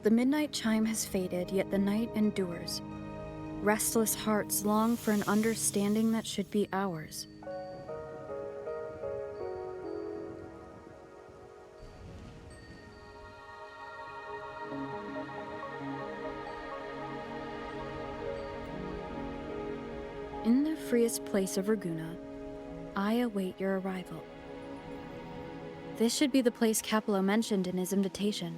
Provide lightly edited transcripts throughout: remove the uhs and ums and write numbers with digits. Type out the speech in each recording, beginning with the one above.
The midnight chime has faded, yet the night endures. Restless hearts long for an understanding that should be ours. In the freest place of Raguna, I await your arrival. This should be the place Capello mentioned in his invitation.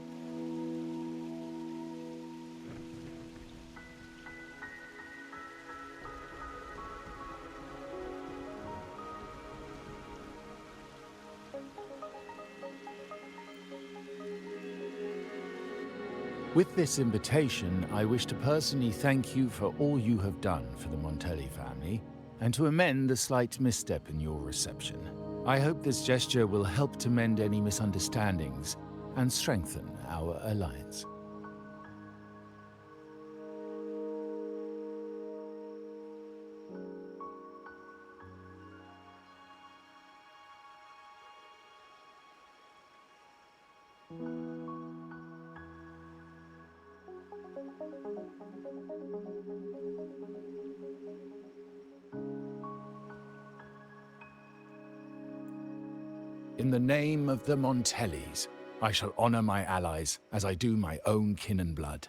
With this invitation, I wish to personally thank you for all you have done for the Montelli family, and to amend the slight misstep in your reception. I hope this gesture will help to mend any misunderstandings and strengthen our alliance. In the name of the Montellis, I shall honor my allies as I do my own kin and blood.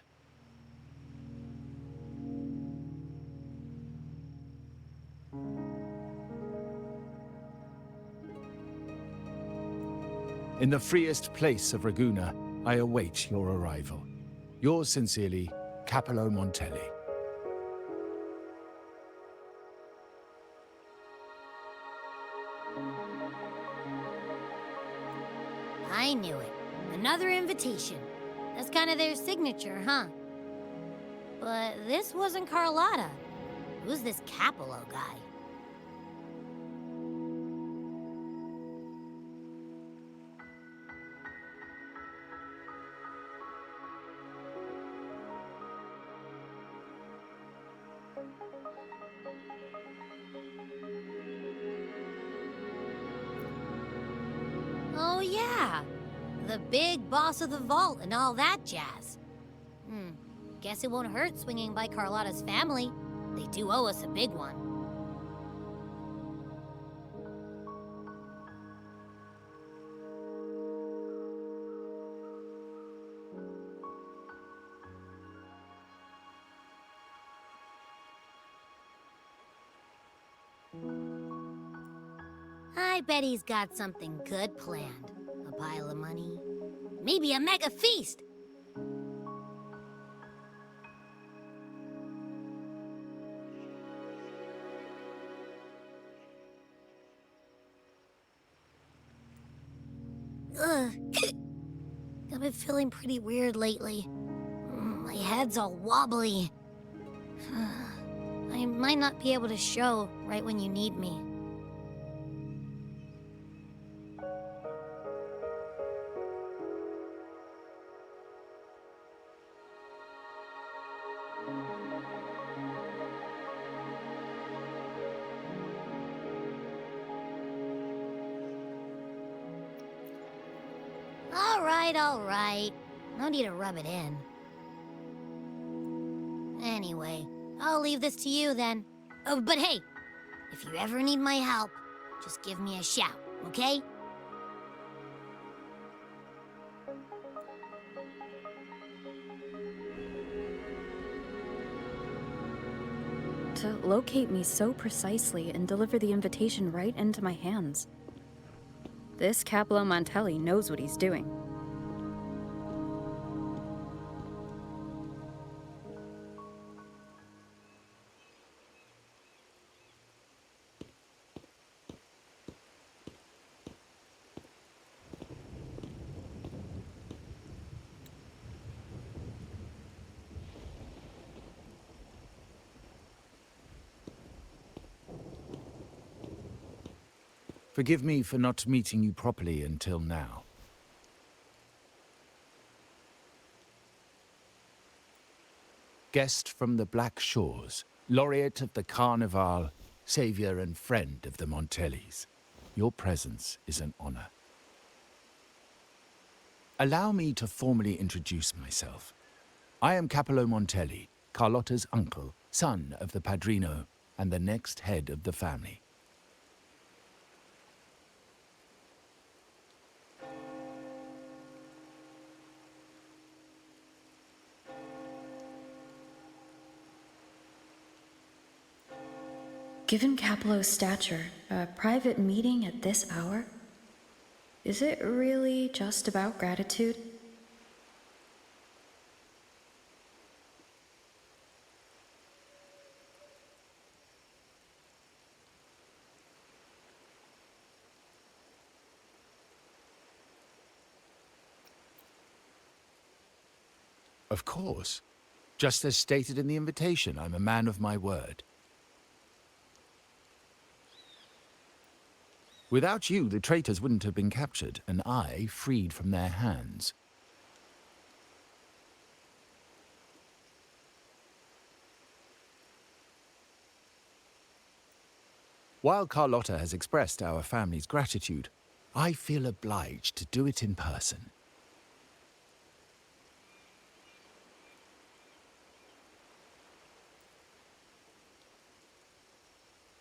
In the freest place of Raguna, I await your arrival. Yours sincerely, Capello Montelli. I knew it. Another invitation. That's kind of their signature, huh? But this wasn't Carlotta. Who's this Capello guy? Oh yeah, the big boss of the vault and all that jazz. Guess it won't hurt swinging by Carlotta's family. They do owe us a big one. I bet he's got something good planned. A pile of money. Maybe a mega feast! Ugh. I've been feeling pretty weird lately. My head's all wobbly. I might not be able to show right when you need me. All right. No need to rub it in. Anyway, I'll leave this to you then. Oh, but hey, if you ever need my help, just give me a shout, okay? To locate me so precisely and deliver the invitation right into my hands. This Capello Montelli knows what he's doing. Forgive me for not meeting you properly until now. Guest from the Black Shores, laureate of the Carnival, savior and friend of the Montellis. Your presence is an honor. Allow me to formally introduce myself. I am Capello Montelli, Carlotta's uncle, son of the Padrino, and the next head of the family. Given Capello's stature, a private meeting at this hour? Is it really just about gratitude? Of course. Just as stated in the invitation, I'm a man of my word. Without you, the traitors wouldn't have been captured, and I freed from their hands. While Carlotta has expressed our family's gratitude, I feel obliged to do it in person.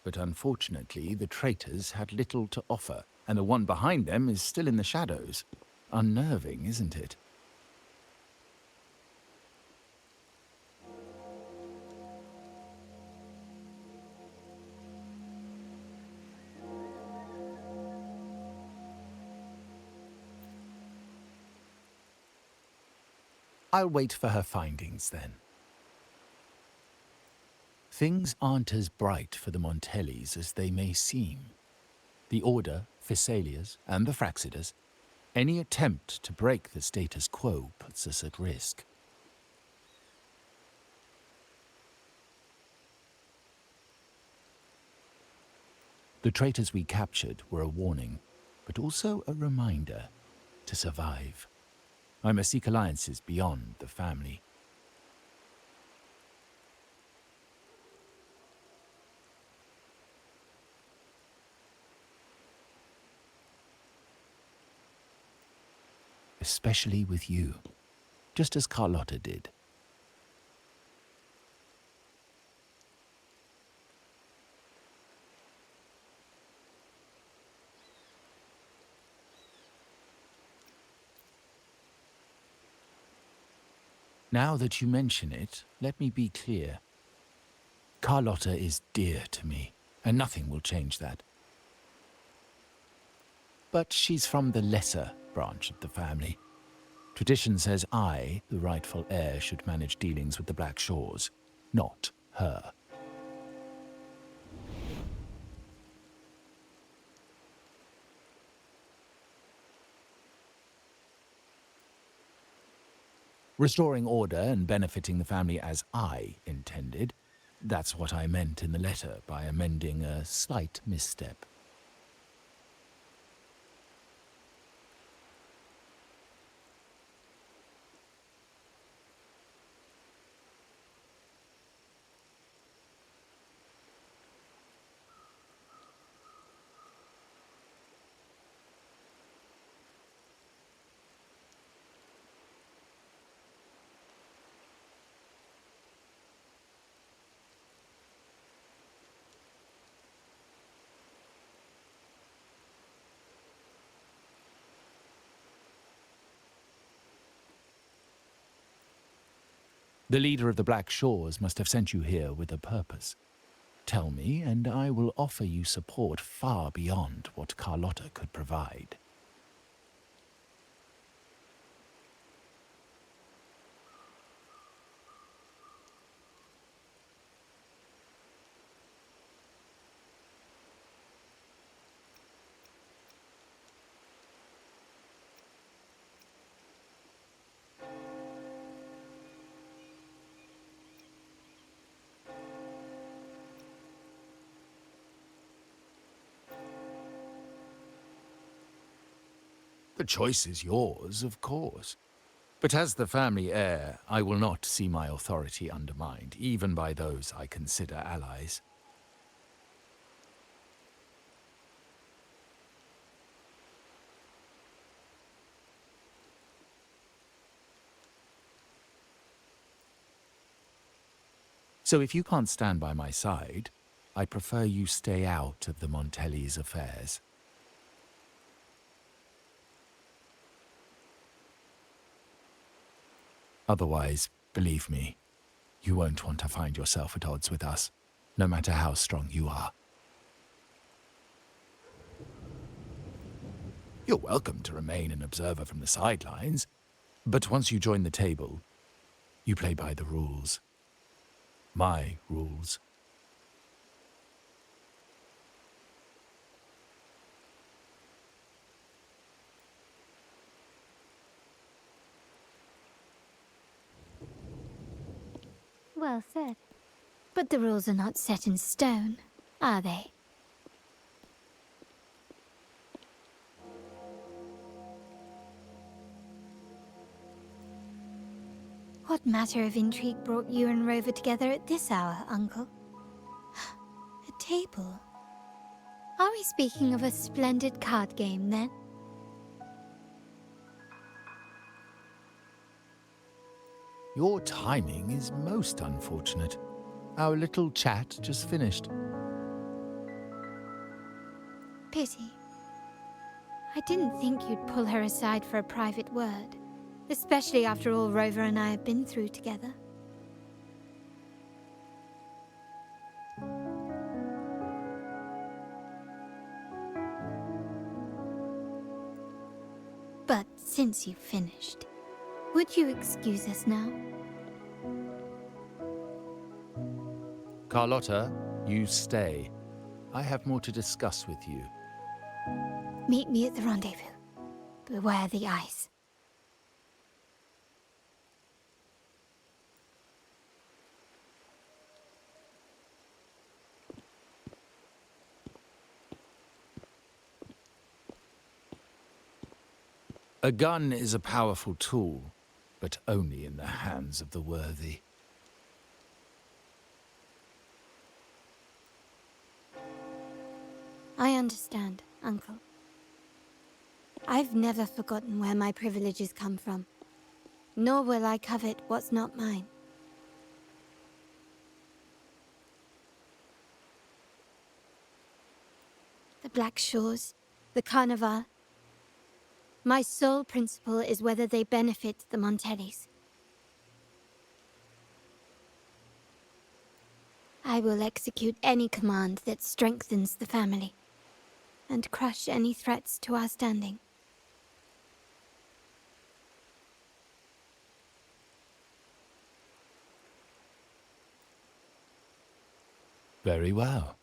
But unfortunately, the traitors had little to offer, and the one behind them is still in the shadows. Unnerving, isn't it? I'll wait for her findings, then. Things aren't as bright for the Montellis as they may seem. The Order, Phassalias, and the Fraxidas, any attempt to break the status quo puts us at risk. The traitors we captured were a warning, but also a reminder to survive. I must seek alliances beyond the family. Especially with you, just as Carlotta did. Now that you mention it, let me be clear. Carlotta is dear to me, and nothing will change that. But she's from the lesser branch of the family. Tradition says I, the rightful heir, should manage dealings with the Black Shores, not her. Restoring order and benefiting the family as I intended, that's what I meant in the letter by amending a slight misstep. The leader of the Black Shores must have sent you here with a purpose. Tell me, and I will offer you support far beyond what Carlotta could provide. The choice is yours, of course. But as the family heir, I will not see my authority undermined, even by those I consider allies. So if you can't stand by my side, I prefer you stay out of the Montelli's affairs. Otherwise, believe me, you won't want to find yourself at odds with us, no matter how strong you are. You're welcome to remain an observer from the sidelines, but once you join the table, you play by the rules. My rules. Well said. But the rules are not set in stone, are they? What matter of intrigue brought you and Rover together at this hour, Uncle? A table? Are we speaking of a splendid card game, then? Your timing is most unfortunate. Our little chat just finished. Pity. I didn't think you'd pull her aside for a private word, especially after all Rover and I have been through together. But since you've finished, would you excuse us now? Carlota, you stay. I have more to discuss with you. Meet me at the rendezvous. Beware the ice. A gun is a powerful tool, but only in the hands of the worthy. I understand, Uncle. I've never forgotten where my privileges come from, nor will I covet what's not mine. The Black Shores, the Carnival. My sole principle is whether they benefit the Montellis. I will execute any command that strengthens the family, and crush any threats to our standing. Very well.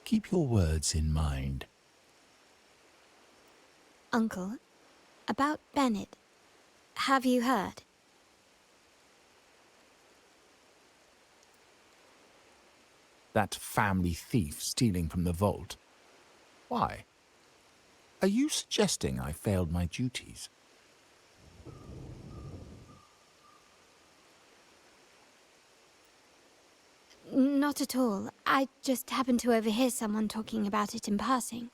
Keep your words in mind. Uncle, about Bennett, have you heard? That family thief stealing from the vault. Why? Are you suggesting I failed my duties? Not at all. I just happened to overhear someone talking about it in passing.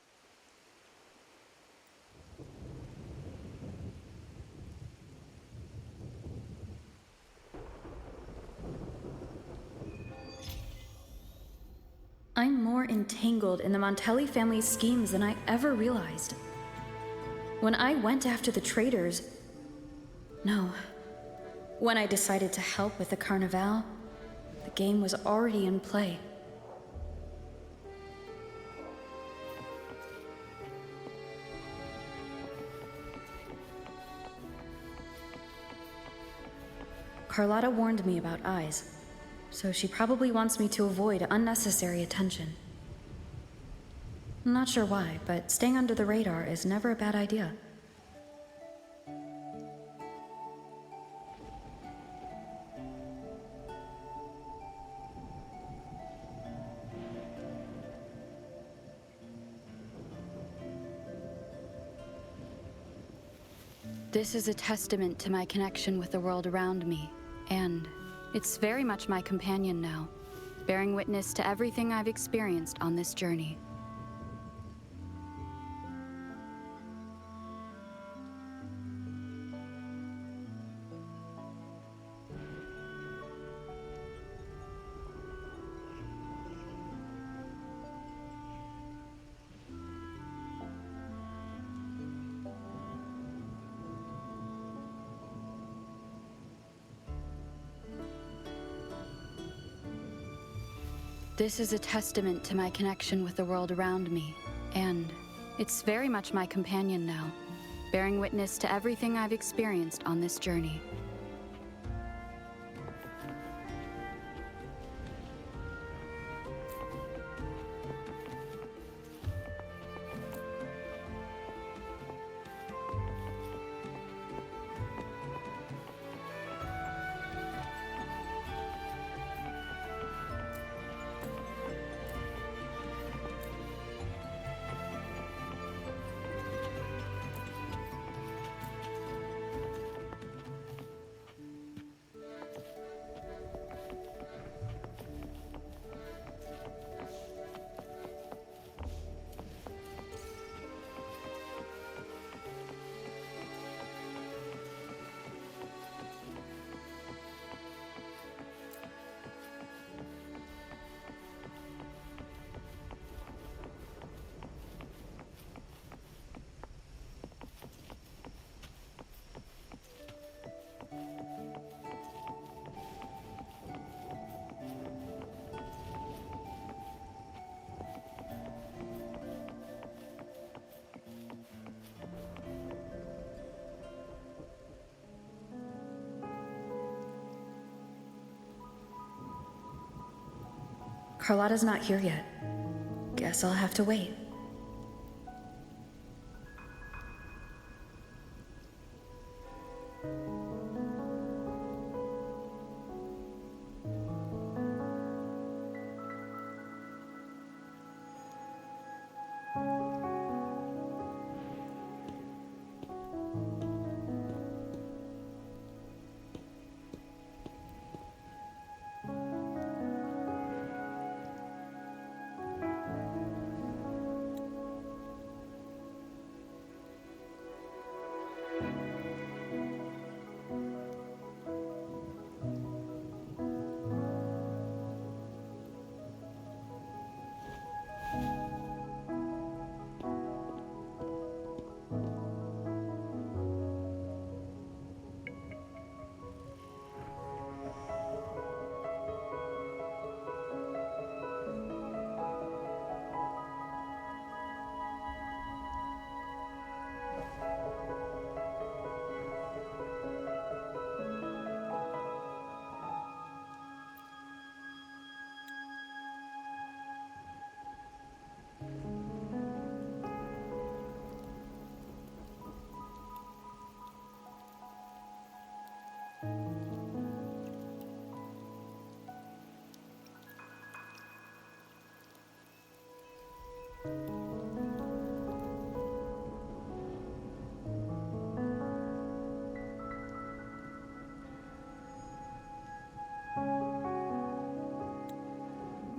I'm more entangled in the Montelli family's schemes than I ever realized. When I went after the traitors... No. When I decided to help with the Carnival, the game was already in play. Carlotta warned me about eyes, so she probably wants me to avoid unnecessary attention. I'm not sure why, but staying under the radar is never a bad idea. This is a testament to my connection with the world around me, and it's very much my companion now, bearing witness to everything I've experienced on this journey. This is a testament to my connection with the world around me, and it's very much my companion now, bearing witness to everything I've experienced on this journey. Carlotta's not here yet. Guess I'll have to wait.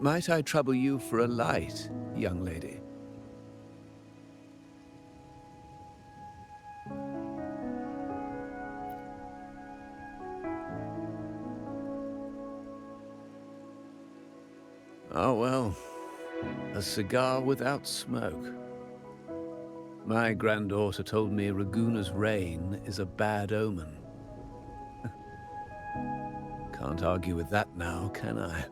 Might I trouble you for a light, young lady? Oh, well, a cigar without smoke. My granddaughter told me Raguna's reign is a bad omen. Can't argue with that now, can I?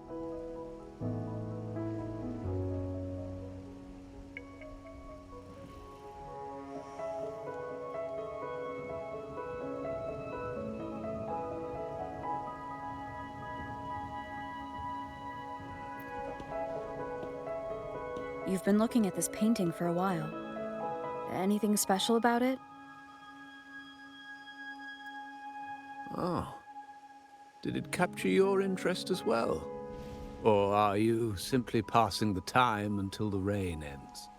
You've been looking at this painting for a while. Anything special about it? Oh. Did it capture your interest as well? Or are you simply passing the time until the rain ends?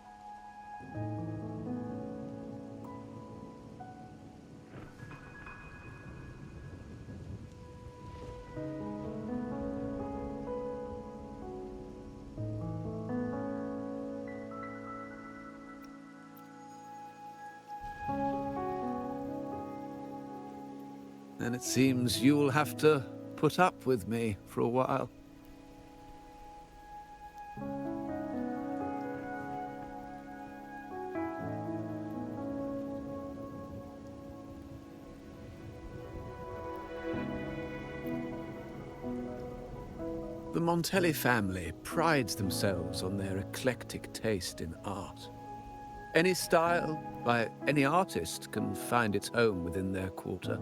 Then it seems you'll have to put up with me for a while. The Montelli family prides themselves on their eclectic taste in art. Any style, by any artist, can find its home within their quarter.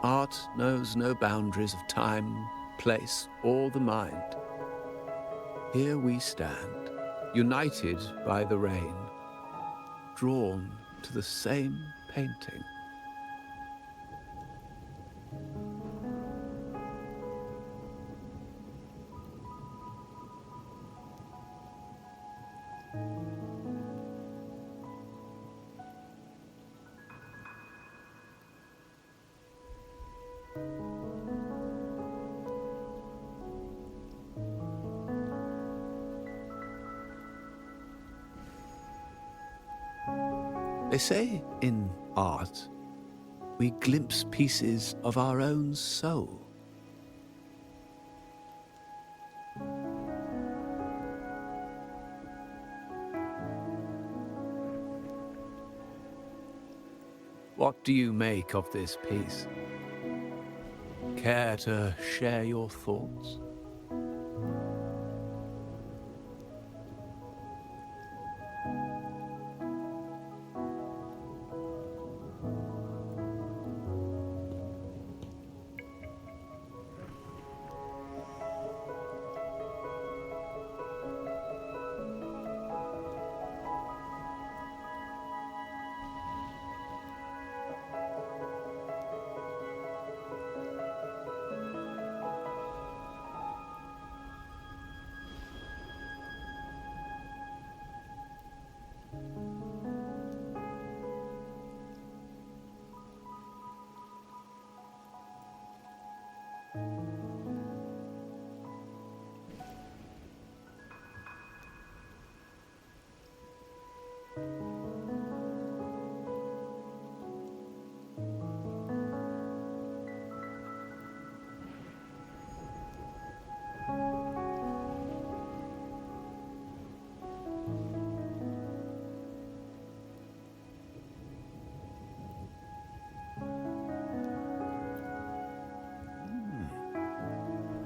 Art knows no boundaries of time, place, or the mind. Here we stand, united by the rain, drawn to the same painting. They say in art, we glimpse pieces of our own soul. What do you make of this piece? Care to share your thoughts?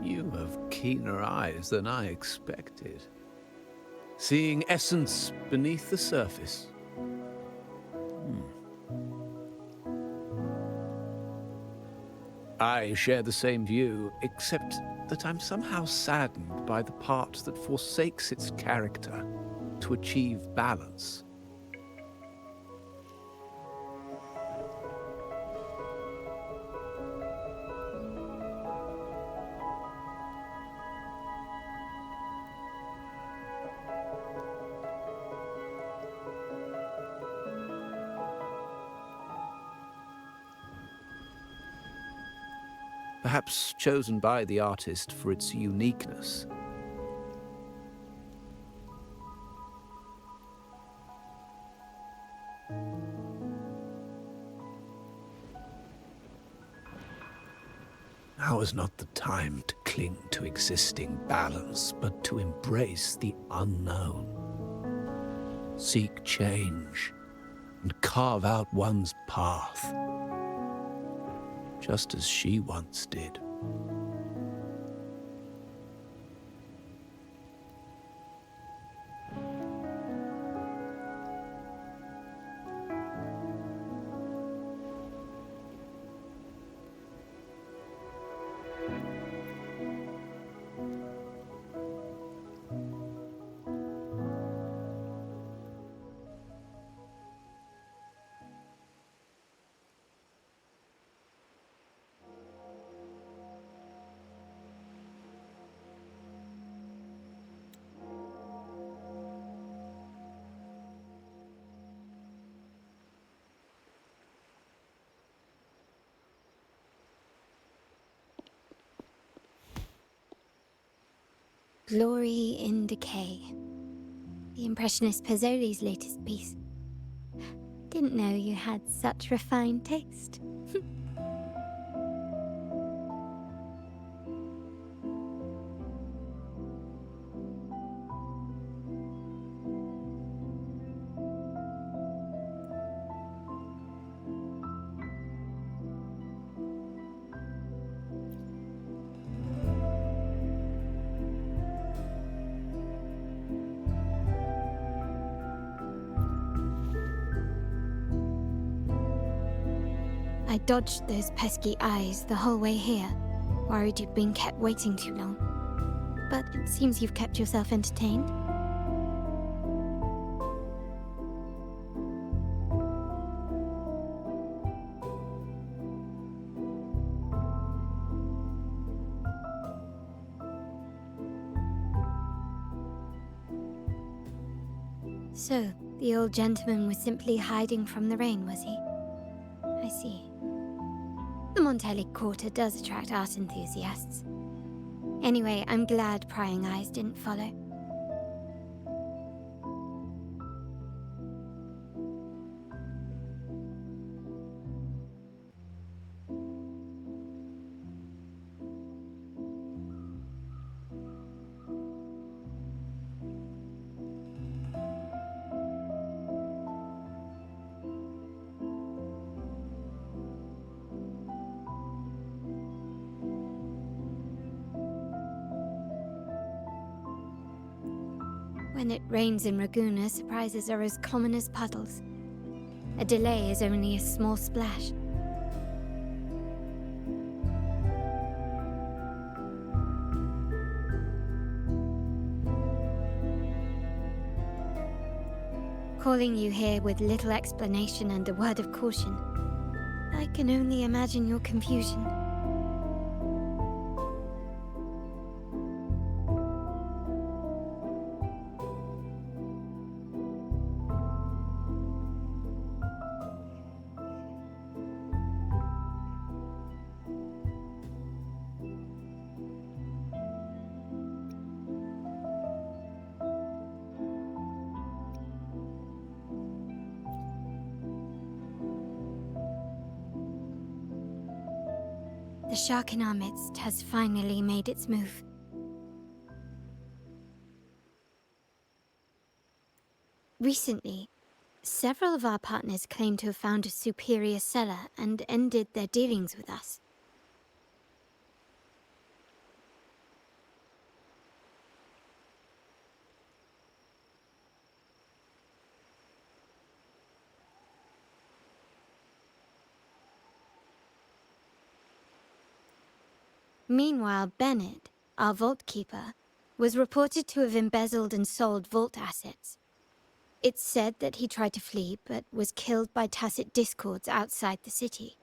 You have keener eyes than I expected. Seeing essence beneath the surface. I share the same view, except that I'm somehow saddened by the part that forsakes its character to achieve balance. Perhaps chosen by the artist for its uniqueness. Now is not the time to cling to existing balance, but to embrace the unknown. Seek change and carve out one's path, just as she once did. Glory in Decay. The Impressionist Pazzoli's latest piece. Didn't know you had such refined taste. I dodged those pesky eyes the whole way here, worried you'd been kept waiting too long. But it seems you've kept yourself entertained. So, the old gentleman was simply hiding from the rain, was he? I see. The Montelli Quarter does attract art enthusiasts. Anyway, I'm glad prying eyes didn't follow. When it rains in Ragusa, surprises are as common as puddles. A delay is only a small splash. Calling you here with little explanation and a word of caution, I can only imagine your confusion. The shark in our midst has finally made its move. Recently, several of our partners claimed to have found a superior cellar and ended their dealings with us. Meanwhile, Bennett, our vault keeper, was reported to have embezzled and sold vault assets. It's said that he tried to flee, but was killed by tacit discords outside the city.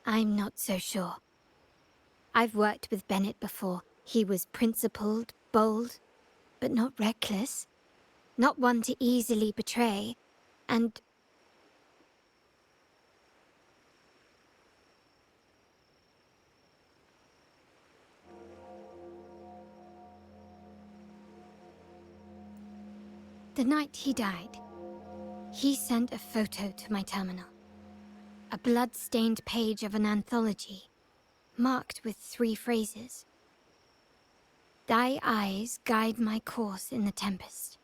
I'm not so sure. I've worked with Bennett before. He was principled, bold, but not reckless. Not one to easily betray, and... The night he died, he sent a photo to my terminal. A blood-stained page of an anthology, marked with 3 phrases. Thy eyes guide my course in the tempest.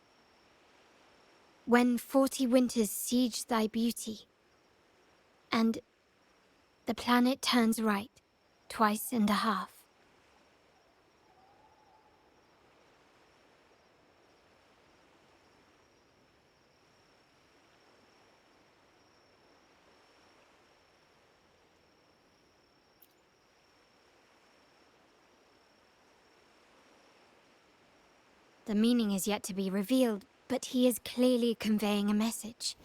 When 40 winters siege thy beauty, and the planet turns right, 2.5 times. The meaning is yet to be revealed, but he is clearly conveying a message.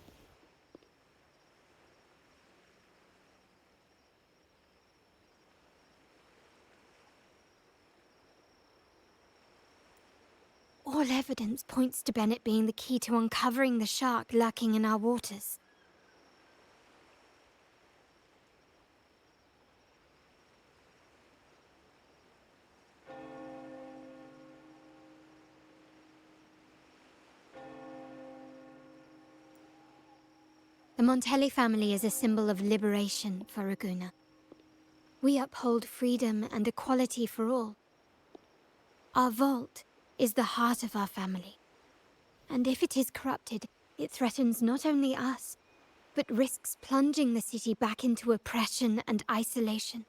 All evidence points to Bennett being the key to uncovering the shark lurking in our waters. The Montelli family is a symbol of liberation for Raguna. We uphold freedom and equality for all. Our vault is the heart of our family. And if it is corrupted, it threatens not only us, but risks plunging the city back into oppression and isolation.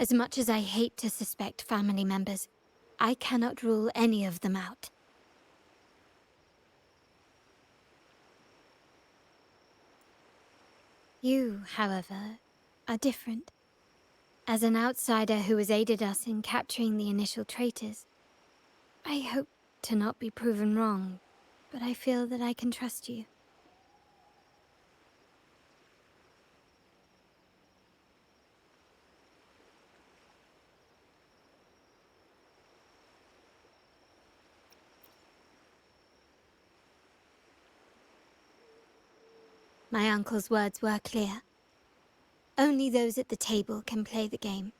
As much as I hate to suspect family members, I cannot rule any of them out. You, however, are different. As an outsider who has aided us in capturing the initial traitors, I hope to not be proven wrong, but I feel that I can trust you. My uncle's words were clear. Only those at the table can play the game.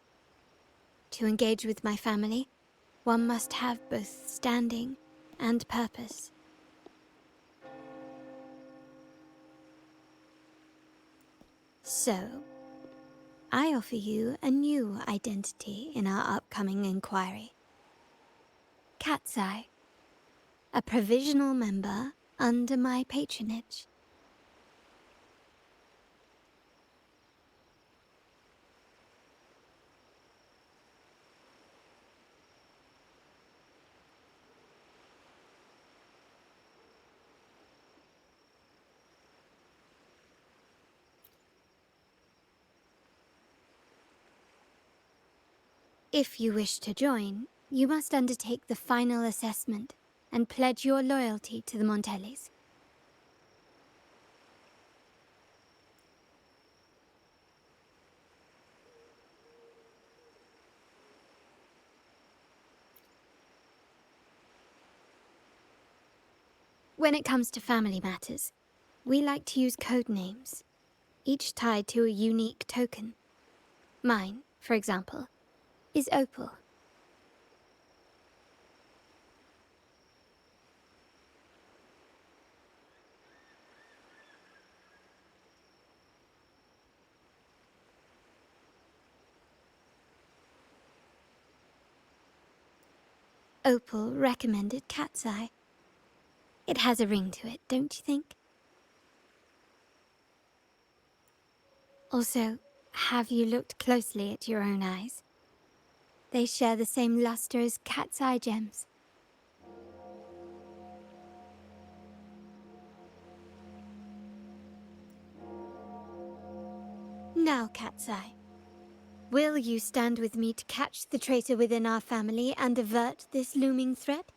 To engage with my family, one must have both standing and purpose. So, I offer you a new identity in our upcoming inquiry. Cat's Eye, a provisional member under my patronage. If you wish to join, you must undertake the final assessment and pledge your loyalty to the Montellis. When it comes to family matters, we like to use code names, each tied to a unique token. Mine, for example, is Opal. Opal recommended Cat's Eye. It has a ring to it, don't you think? Also, have you looked closely at your own eyes? They share the same luster as cat's eye gems. Now, Cat's Eye, will you stand with me to catch the traitor within our family and avert this looming threat?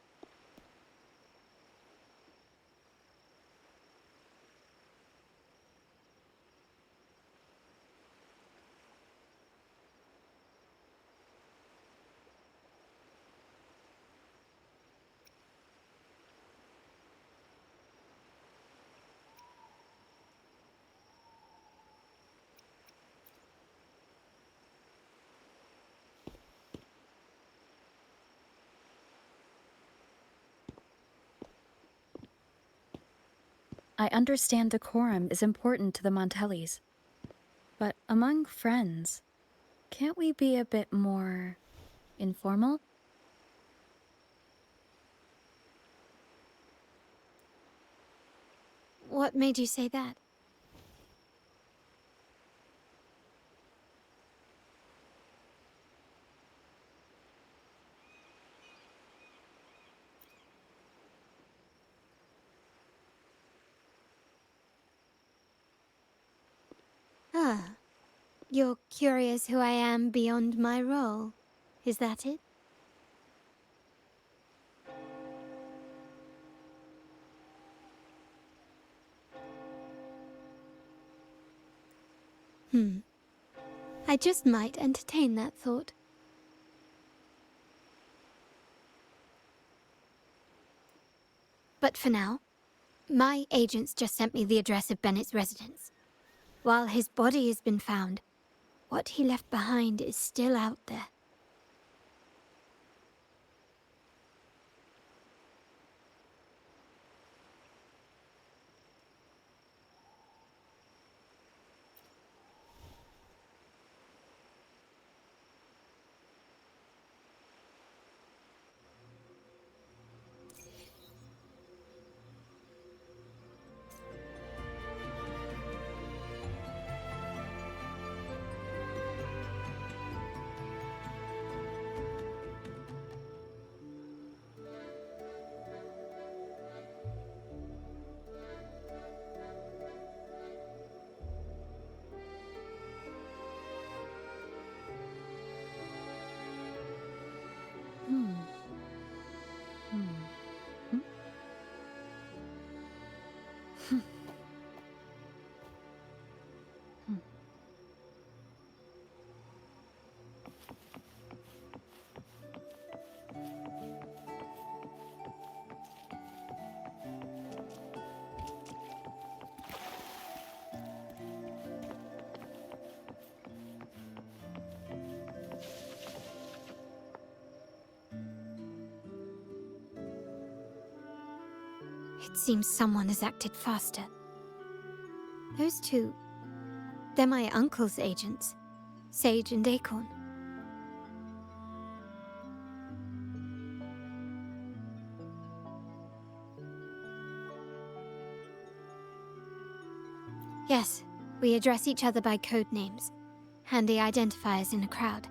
I understand decorum is important to the Montellis. But among friends, can't we be a bit more informal? What made you say that? Ah, you're curious who I am beyond my role. Is that it? I just might entertain that thought. But for now, my agents just sent me the address of Bennett's residence. While his body has been found, what he left behind is still out there. It seems someone has acted faster. Those two, they're my uncle's agents, Sage and Acorn. Yes, we address each other by code names, handy identifiers in a crowd.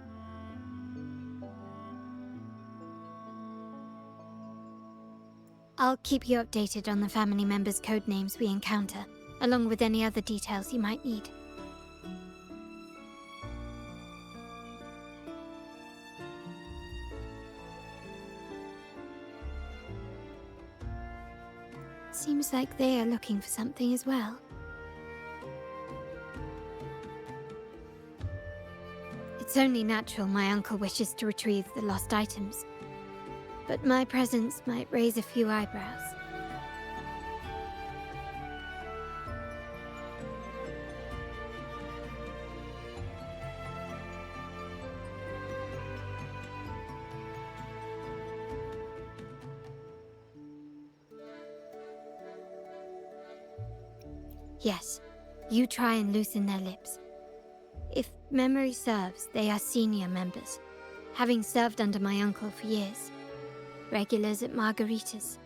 I'll keep you updated on the family members' code names we encounter, along with any other details you might need. Seems like they are looking for something as well. It's only natural my uncle wishes to retrieve the lost items, but my presence might raise a few eyebrows. Yes, you try and loosen their lips. If memory serves, they are senior members, having served under my uncle for years. Regulars at Margarita's.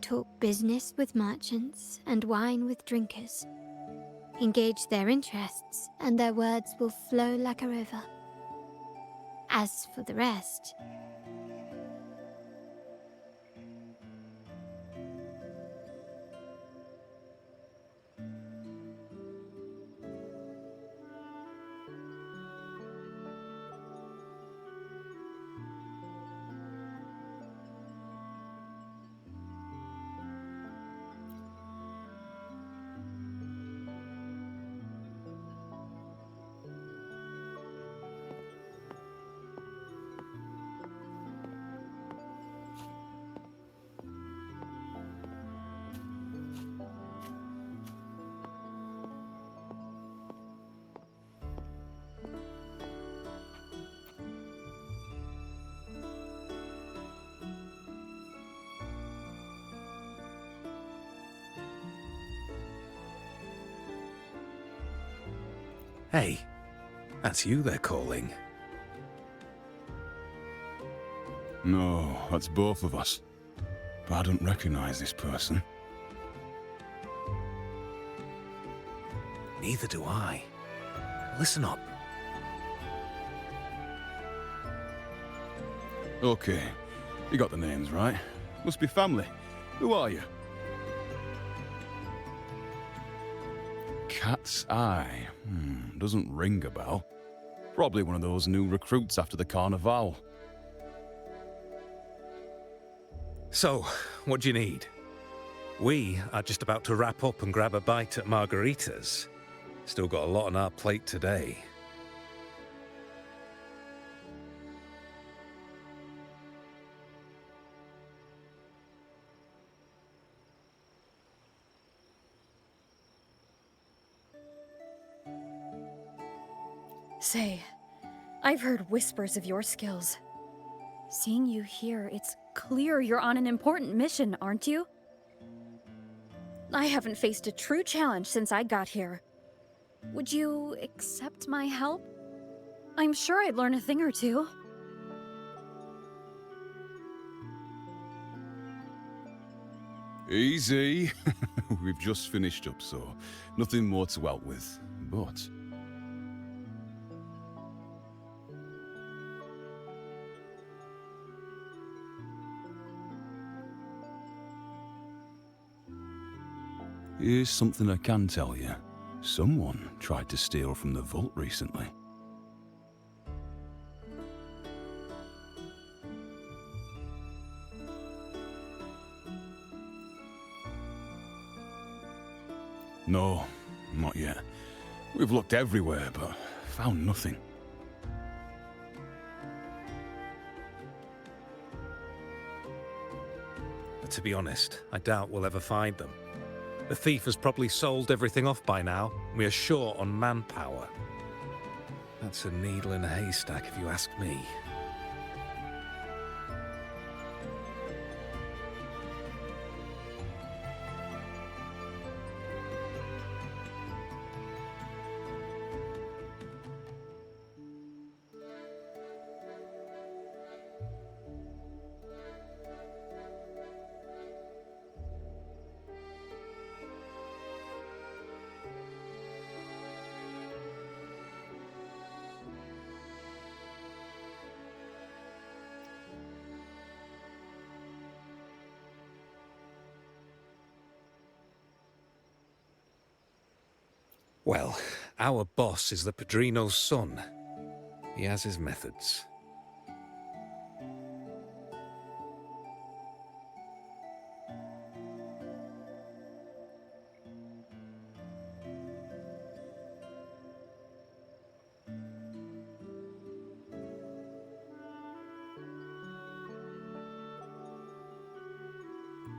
Talk business with merchants and wine with drinkers. Engage their interests, and their words will flow like a river. As for the rest, Hey, that's you they're calling. No, that's both of us. But I don't recognize this person. Neither do I. Listen up. Okay, you got the names right. Must be family. Who are you? Cat's Eye. Doesn't ring a bell. Probably one of those new recruits after the Carnival. So, what do you need? We are just about to wrap up and grab a bite at Margarita's. Still got a lot on our plate today. Say, I've heard whispers of your skills. Seeing you here, it's clear you're on an important mission, aren't you? I haven't faced a true challenge since I got here. Would you accept my help? I'm sure I'd learn a thing or two. Easy. We've just finished up, so nothing more to help with. But here's something I can tell you. Someone tried to steal from the vault recently. No, not yet. We've looked everywhere, but found nothing. But to be honest, I doubt we'll ever find them. The thief has probably sold everything off by now. We are short on manpower. That's a needle in a haystack, if you ask me. Well, our boss is the Padrino's son. He has his methods.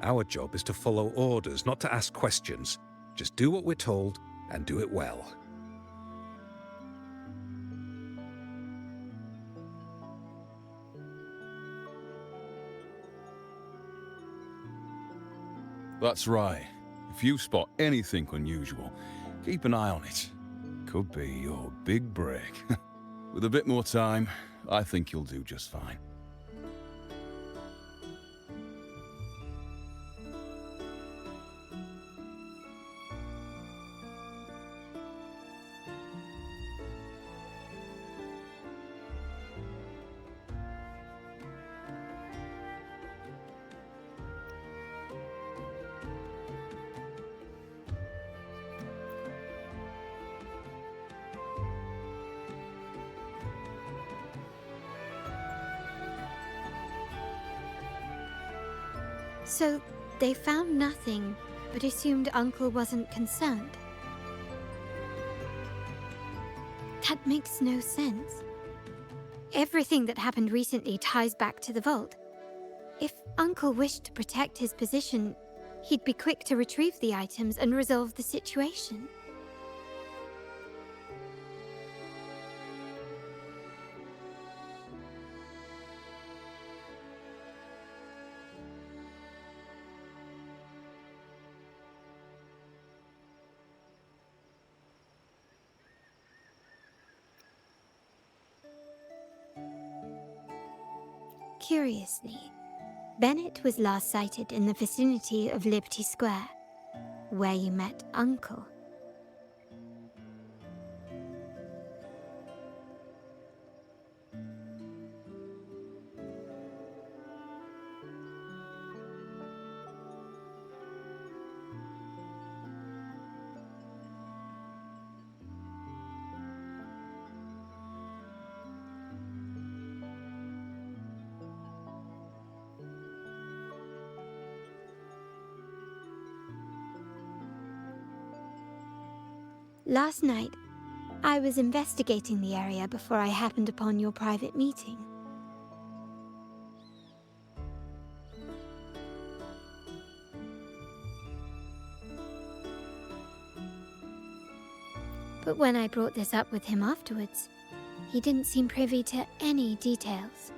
Our job is to follow orders, not to ask questions. Just do what we're told and do it well. That's right. If you spot anything unusual, keep an eye on it. Could be your big break. With a bit more time, I think you'll do just fine. So, they found nothing, but assumed Uncle wasn't concerned. That makes no sense. Everything that happened recently ties back to the vault. If Uncle wished to protect his position, he'd be quick to retrieve the items and resolve the situation. Curiously, Bennett was last sighted in the vicinity of Liberty Square, where you met Uncle. Last night, I was investigating the area before I happened upon your private meeting. But when I brought this up with him afterwards, he didn't seem privy to any details.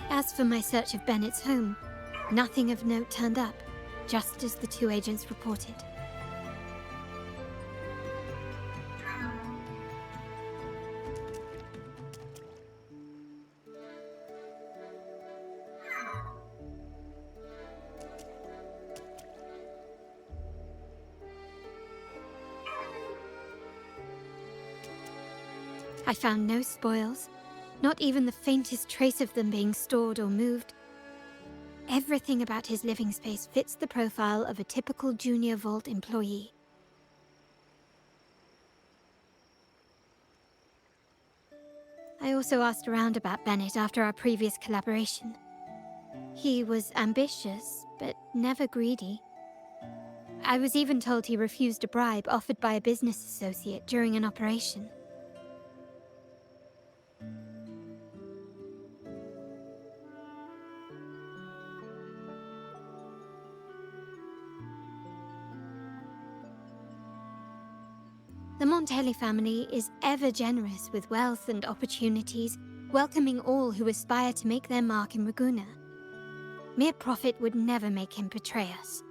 As for my search of Bennett's home, nothing of note turned up, just as the two agents reported. I found no spoils, not even the faintest trace of them being stored or moved. Everything about his living space fits the profile of a typical Junior Vault employee. I also asked around about Bennett after our previous collaboration. He was ambitious, but never greedy. I was even told he refused a bribe offered by a business associate during an operation. The Montelli family is ever generous with wealth and opportunities, welcoming all who aspire to make their mark in Ragusa. Mere profit would never make him betray us.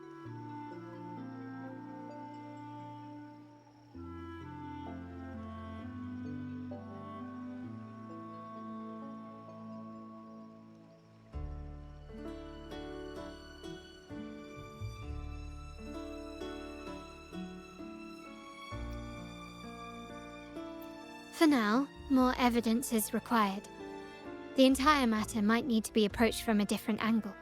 For now, more evidence is required. The entire matter might need to be approached from a different angle.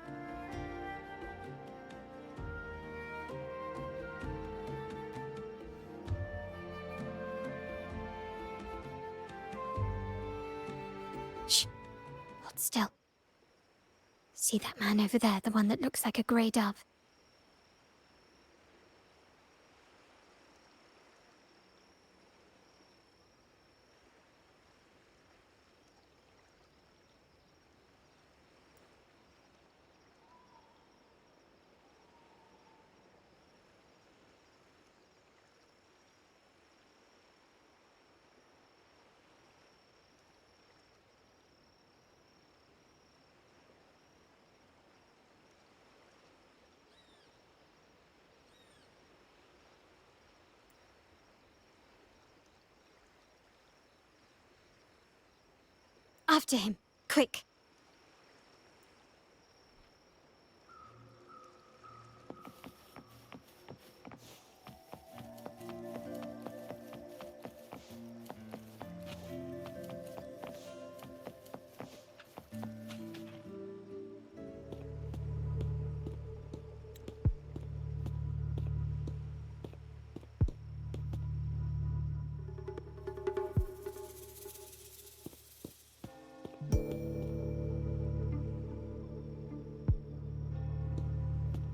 Shh! Hold still. See that man over there, the one that looks like a grey dove? After him, quick!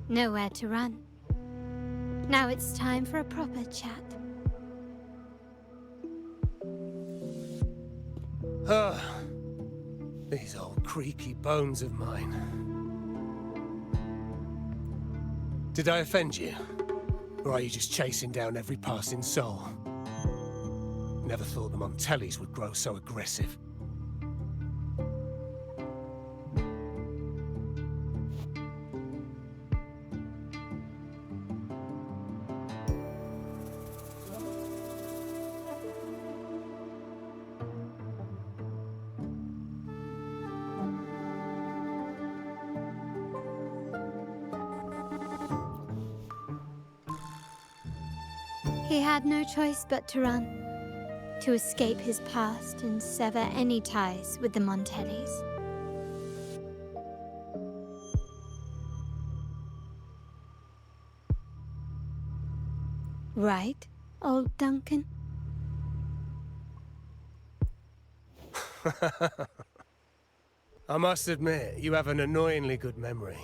Nowhere to run. Now it's time for a proper chat. These old creaky bones of mine. Did I offend you? Or are you just chasing down every passing soul? Never thought the Montellis would grow so aggressive. He had no choice but to run, to escape his past and sever any ties with the Montellis. Right, old Duncan? I must admit, you have an annoyingly good memory.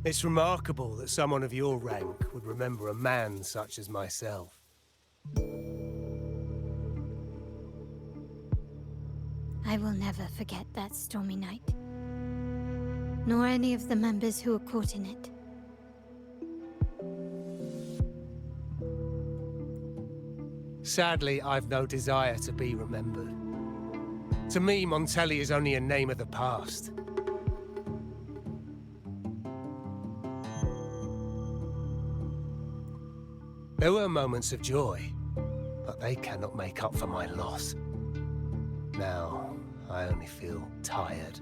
It's remarkable that someone of your rank would remember a man such as myself. I will never forget that stormy night. Nor any of the members who were caught in it. Sadly, I've no desire to be remembered. To me, Montelli is only a name of the past. There were moments of joy, but they cannot make up for my loss. Now, I only feel tired.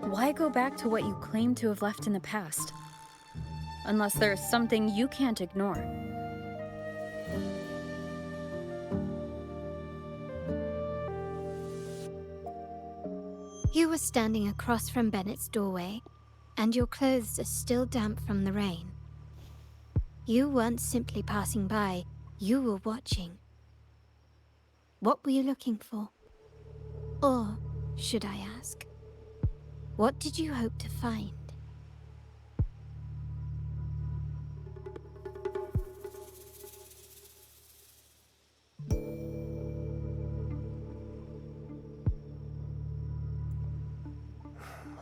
Why go back to what you claim to have left in the past? Unless there's something you can't ignore. You were standing across from Bennett's doorway, and your clothes are still damp from the rain. You weren't simply passing by, you were watching. What were you looking for? Or, should I ask, what did you hope to find?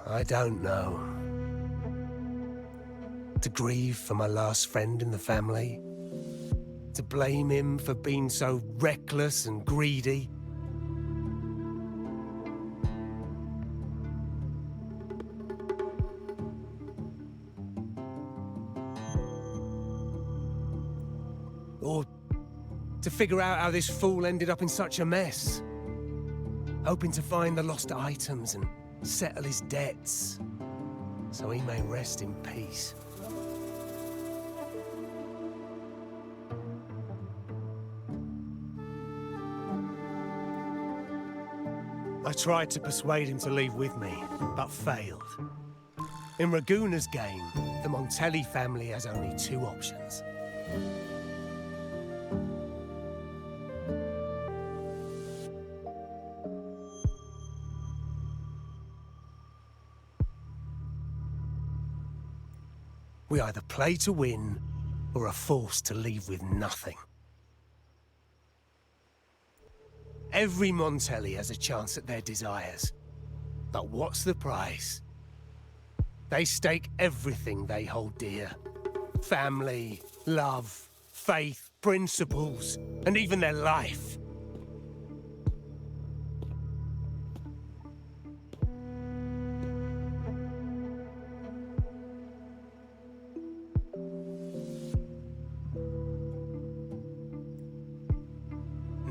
I don't know. To grieve for my last friend in the family? To blame him for being so reckless and greedy? Or to figure out how this fool ended up in such a mess? Hoping to find the lost items and settle his debts, so he may rest in peace. I tried to persuade him to leave with me, but failed. In Raguna's game, the Montelli family has only two options. We either play to win, or are forced to leave with nothing. Every Montelli has a chance at their desires. But what's the price? They stake everything they hold dear. Family, love, faith, principles, and even their life.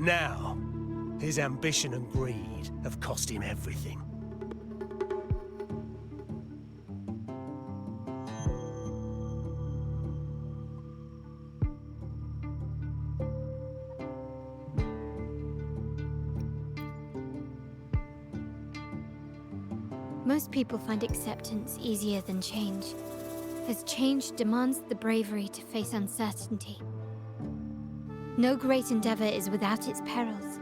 Now, his ambition and greed have cost him everything. Most people find acceptance easier than change, as change demands the bravery to face uncertainty. No great endeavor is without its perils.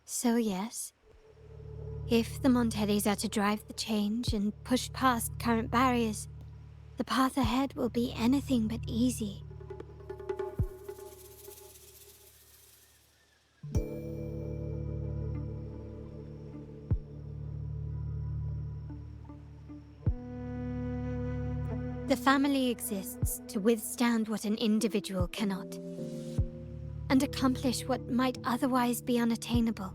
So yes, if the Montellis are to drive the change and push past current barriers, the path ahead will be anything but easy. The family exists to withstand what an individual cannot, and accomplish what might otherwise be unattainable.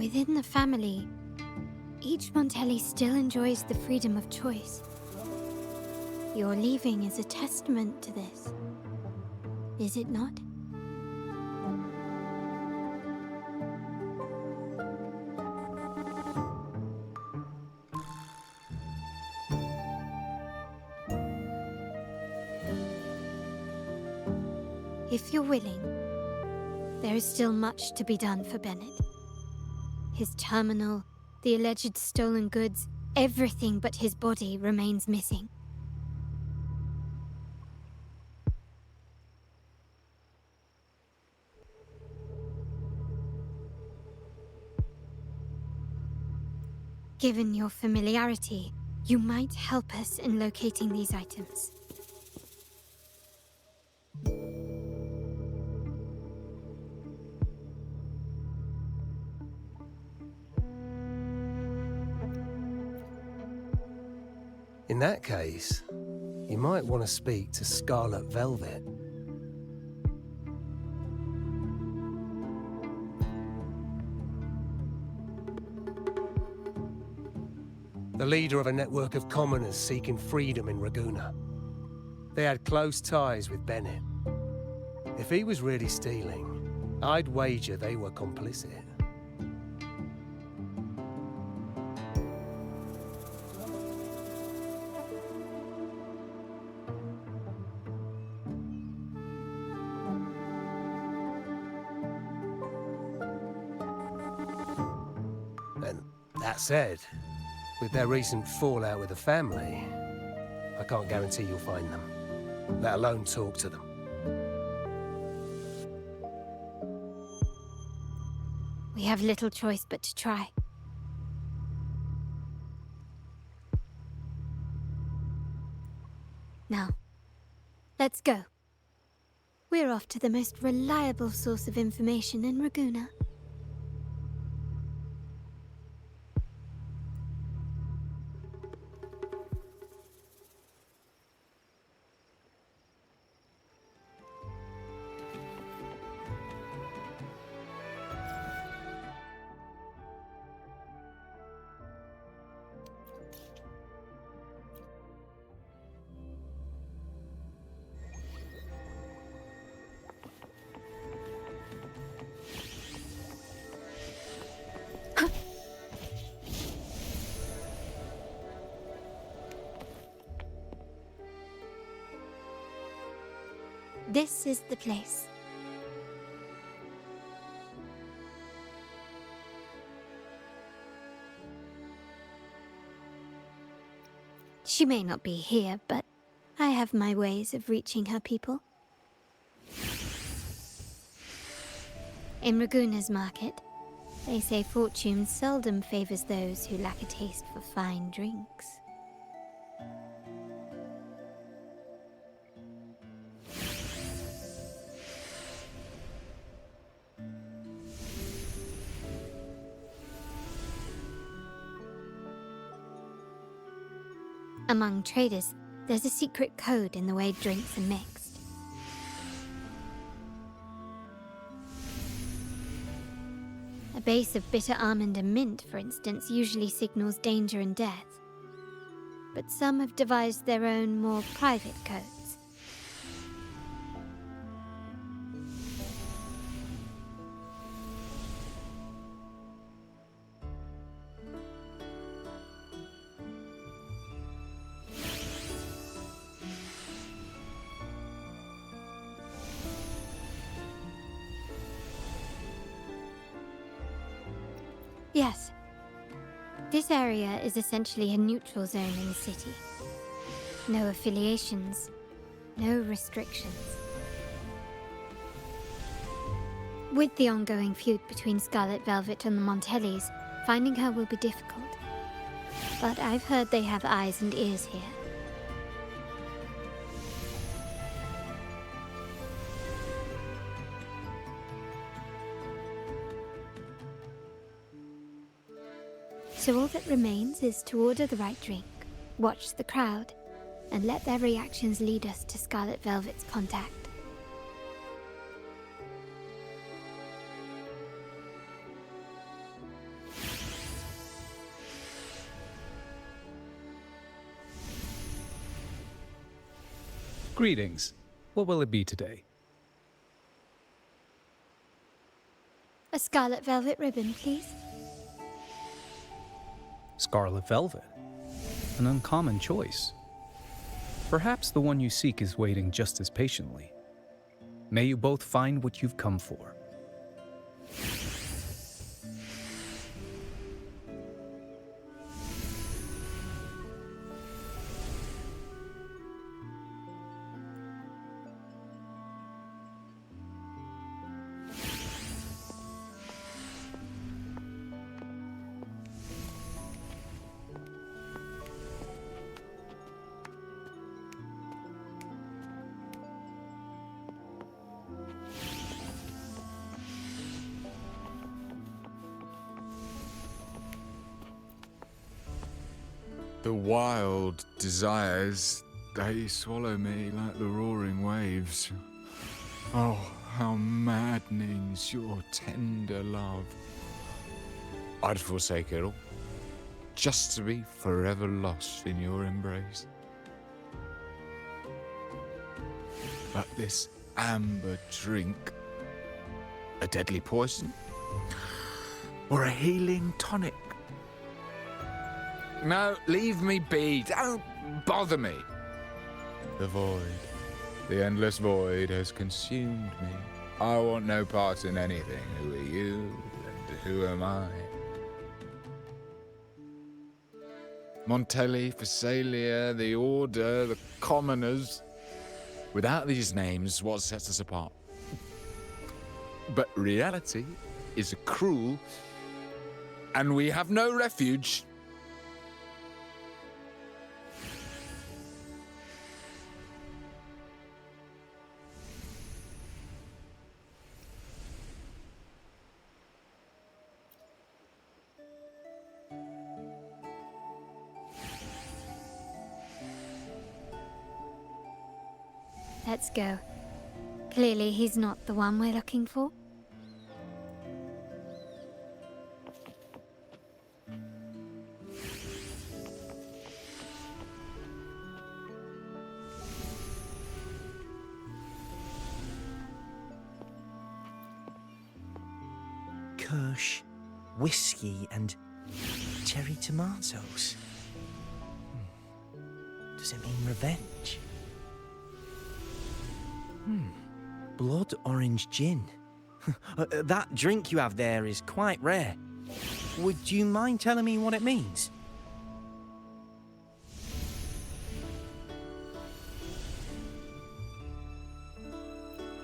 Within the family, each Montelli still enjoys the freedom of choice. Your leaving is a testament to this, is it not? If you're willing, there is still much to be done for Bennett. His terminal, the alleged stolen goods, everything but his body remains missing. Given your familiarity, you might help us in locating these items. In that case, you might want to speak to Scarlet Velvet. The leader of a network of commoners seeking freedom in Raguna. They had close ties with Bennett. If he was really stealing, I'd wager they were complicit. And that said, with their recent fallout with the family, I can't guarantee you'll find them, let alone talk to them. We have little choice but to try. Now, let's go. We're off to the most reliable source of information in Raguna. This is the place. She may not be here, but I have my ways of reaching her people. In Raguna's market, they say fortune seldom favors those who lack a taste for fine drinks. Among traders, there's a secret code in the way drinks are mixed. A base of bitter almond and mint, for instance, usually signals danger and death. But some have devised their own, more private codes. Yes. This area is essentially a neutral zone in the city. No affiliations, no restrictions. With the ongoing feud between Scarlet Velvet and the Montellis, finding her will be difficult. But I've heard they have eyes and ears here. So all that remains is to order the right drink, watch the crowd, and let their reactions lead us to Scarlet Velvet's contact. Greetings. What will it be today? A scarlet velvet ribbon, please. Scarlet velvet. An uncommon choice. Perhaps the one you seek is waiting just as patiently. May you both find what you've come for. The wild desires, they swallow me like the roaring waves. Oh, how maddening's your tender love. I'd forsake it all, just to be forever lost in your embrace. But this amber drink, a deadly poison? Or a healing tonic? No, leave me be. Don't bother me. The void, the endless void has consumed me. I want no part in anything. Who are you and who am I? Montelli, Phasalia, the Order, the Commoners. Without these names, what sets us apart? But reality is cruel, and we have no refuge. Let's go. Clearly he's not the one we're looking for. Kirsch, whiskey, and cherry tomatoes. Does it mean revenge? Blood orange gin. That drink you have there is quite rare. Would you mind telling me what it means?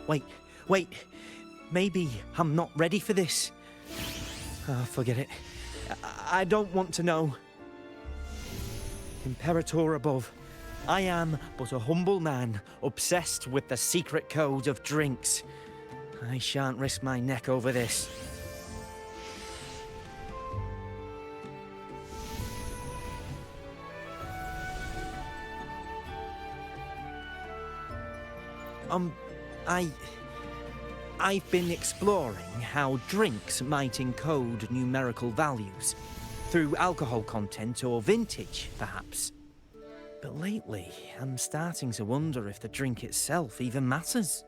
Wait. Maybe I'm not ready for this. Forget it. I don't want to know. Imperator above, I am but a humble man, obsessed with the secret code of drinks. I shan't risk my neck over this. I've been exploring how drinks might encode numerical values, through alcohol content or vintage, perhaps. But lately, I'm starting to wonder if the drink itself even matters.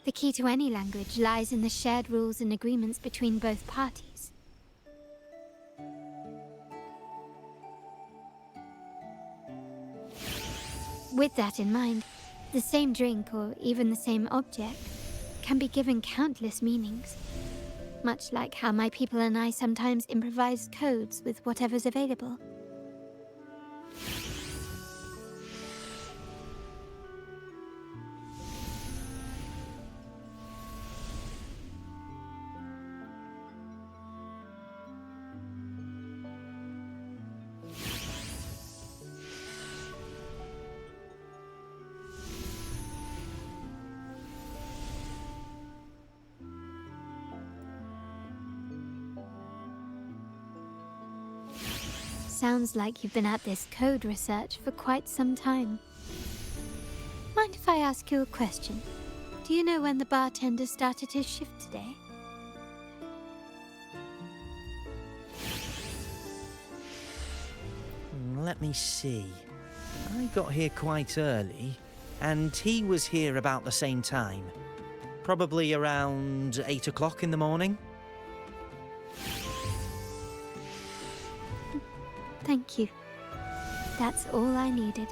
The key to any language lies in the shared rules and agreements between both parties. With that in mind, the same drink or even the same object can be given countless meanings, much like how my people and I sometimes improvise codes with whatever's available. sounds like you've been at this code research for quite some time. Mind if I ask you a question? Do you know when the bartender started his shift today? Let me see. I got here quite early, and he was here about the same time. Probably around 8 o'clock in the morning. Thank you. That's all I needed.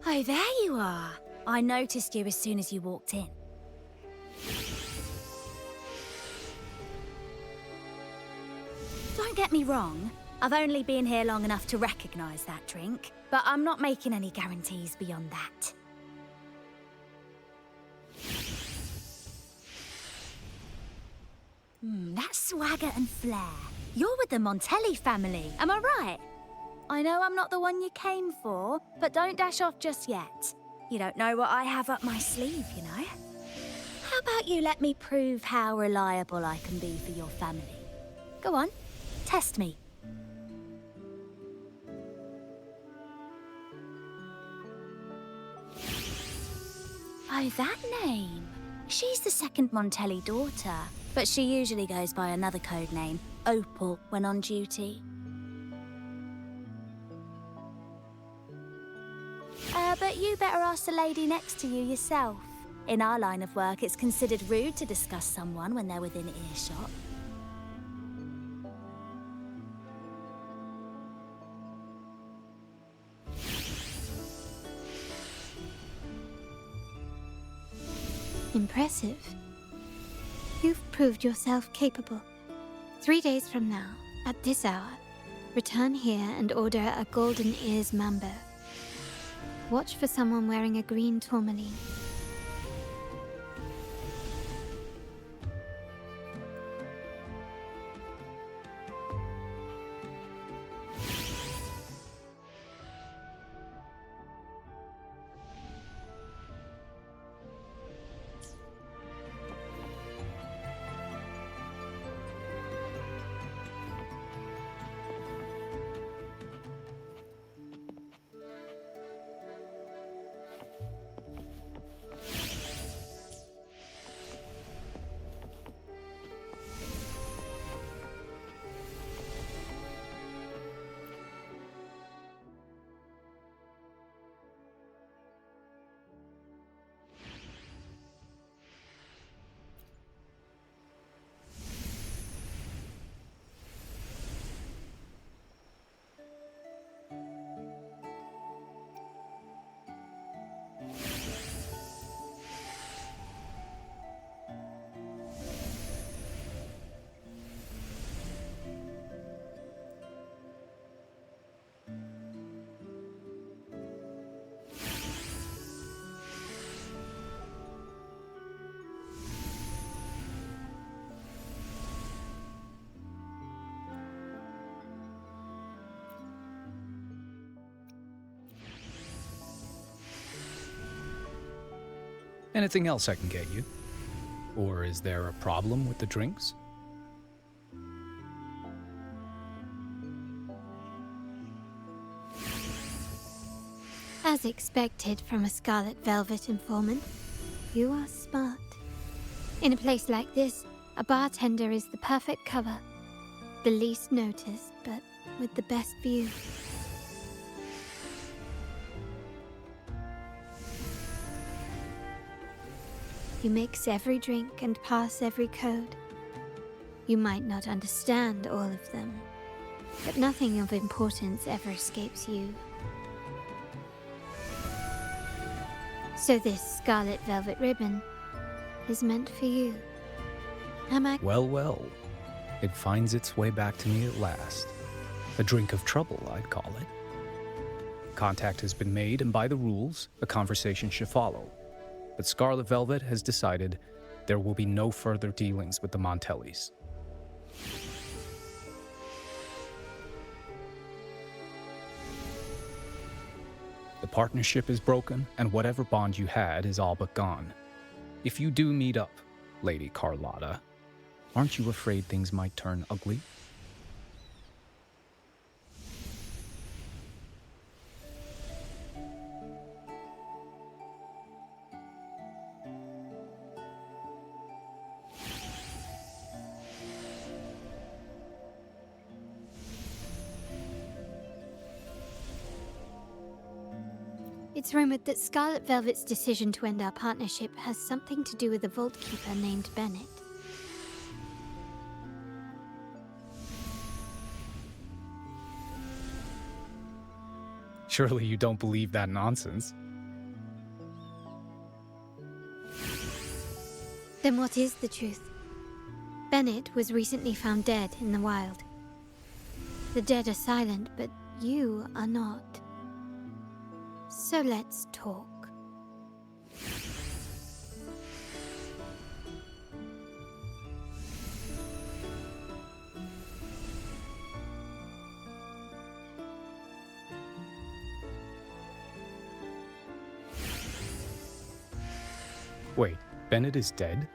Oh, there you are. I noticed you as soon as you walked in. Don't get me wrong, I've only been here long enough to recognise that drink, but I'm not making any guarantees beyond that. That swagger and flair. You're with the Montelli family, am I right? I know I'm not the one you came for, but don't dash off just yet. You don't know what I have up my sleeve, you know? How about you let me prove how reliable I can be for your family? Go on, test me. Oh, that name. She's the second Montelli daughter, but she usually goes by another code name, Opal, when on duty. But you better ask the lady next to you yourself. In our line of work, it's considered rude to discuss someone when they're within earshot. Impressive. You've proved yourself capable. 3 days from now, at this hour, return here and order a golden ears mambo. Watch for someone wearing a green tourmaline. Anything else I can get you? Or is there a problem with the drinks? As expected from a Scarlet Velvet informant, you are smart. In a place like this, a bartender is the perfect cover. The least noticed, but with the best view. You mix every drink and pass every code. You might not understand all of them, but nothing of importance ever escapes you. So this Scarlet Velvet ribbon is meant for you. Am I? Well, well. It finds its way back to me at last. A drink of trouble, I'd call it. Contact has been made, and by the rules, a conversation should follow. But Scarlet Velvet has decided there will be no further dealings with the Montellis. The partnership is broken, and whatever bond you had is all but gone. If you do meet up, Lady Carlota, aren't you afraid things might turn ugly? It's rumored that Scarlet Velvet's decision to end our partnership has something to do with a Vault Keeper named Bennett. Surely you don't believe that nonsense. Then what is the truth? Bennett was recently found dead in the wild. The dead are silent, but you are not. So let's talk. Wait, Bennett is dead?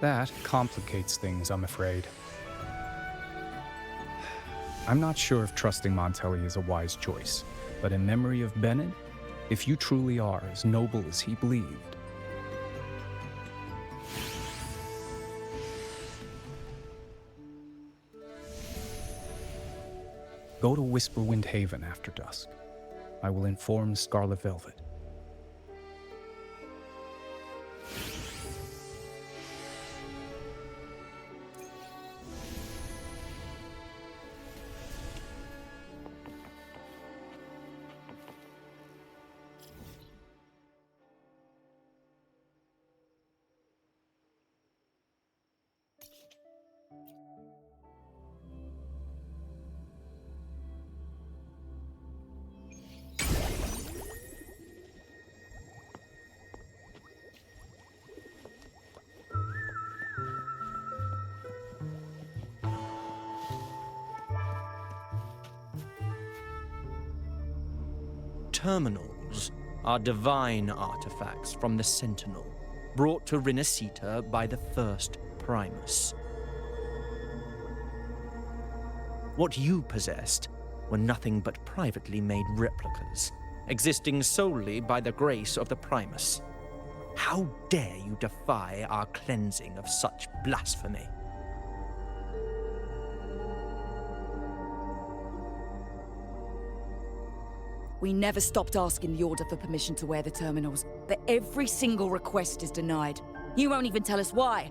That complicates things, I'm afraid. I'm not sure if trusting Montelli is a wise choice, but in memory of Bennett, if you truly are as noble as he believed, go to Whisperwind Haven after dusk. I will inform Scarlet Velvet. Terminals are divine artifacts from the Sentinel, brought to Rinascita by the first Primus. What you possessed were nothing but privately made replicas, existing solely by the grace of the Primus. How dare you defy our cleansing of such blasphemy? We never stopped asking the Order for permission to wear the terminals, but every single request is denied. You won't even tell us why.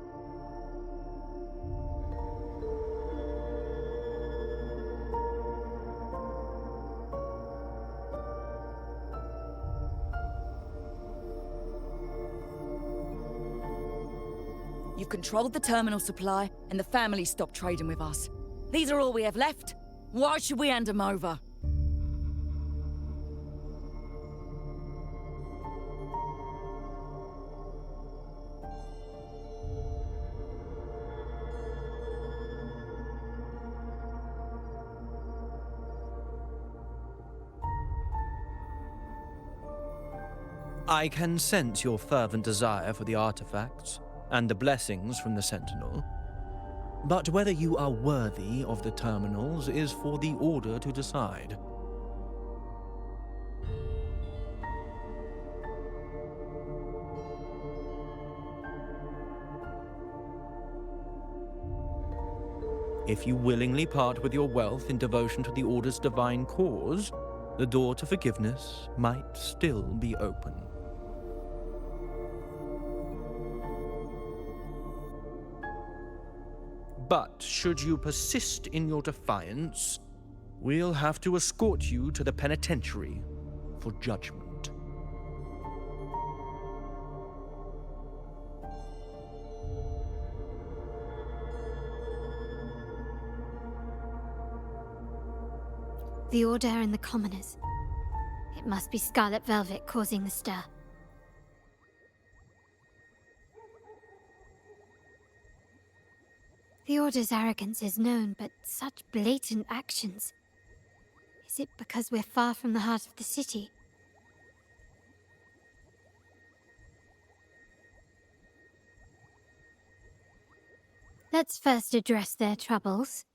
You've controlled the terminal supply, and the family stopped trading with us. These are all we have left. Why should we hand them over? I can sense your fervent desire for the artifacts and the blessings from the Sentinel. But whether you are worthy of the terminals is for the Order to decide. If you willingly part with your wealth in devotion to the Order's divine cause, the door to forgiveness might still be open. But should you persist in your defiance, we'll have to escort you to the penitentiary for judgment. The Order and the Commoners. It must be Scarlet Velvet causing the stir. The Order's arrogance is known, but such blatant actions. Is it because we're far from the heart of the city? Let's first address their troubles,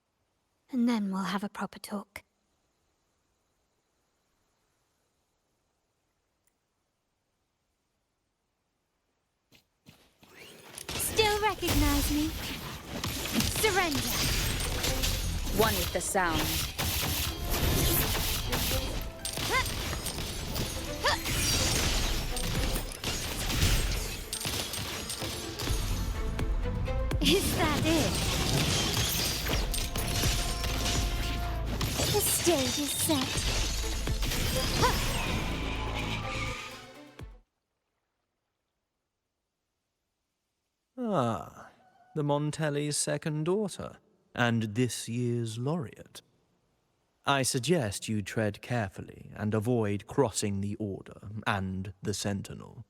and then we'll have a proper talk. Still recognize me? Surrender! One with the sound. Is that it? The stage is set. Ah, the Montelli's second daughter, and this year's laureate. I suggest you tread carefully and avoid crossing the Order and the Sentinel,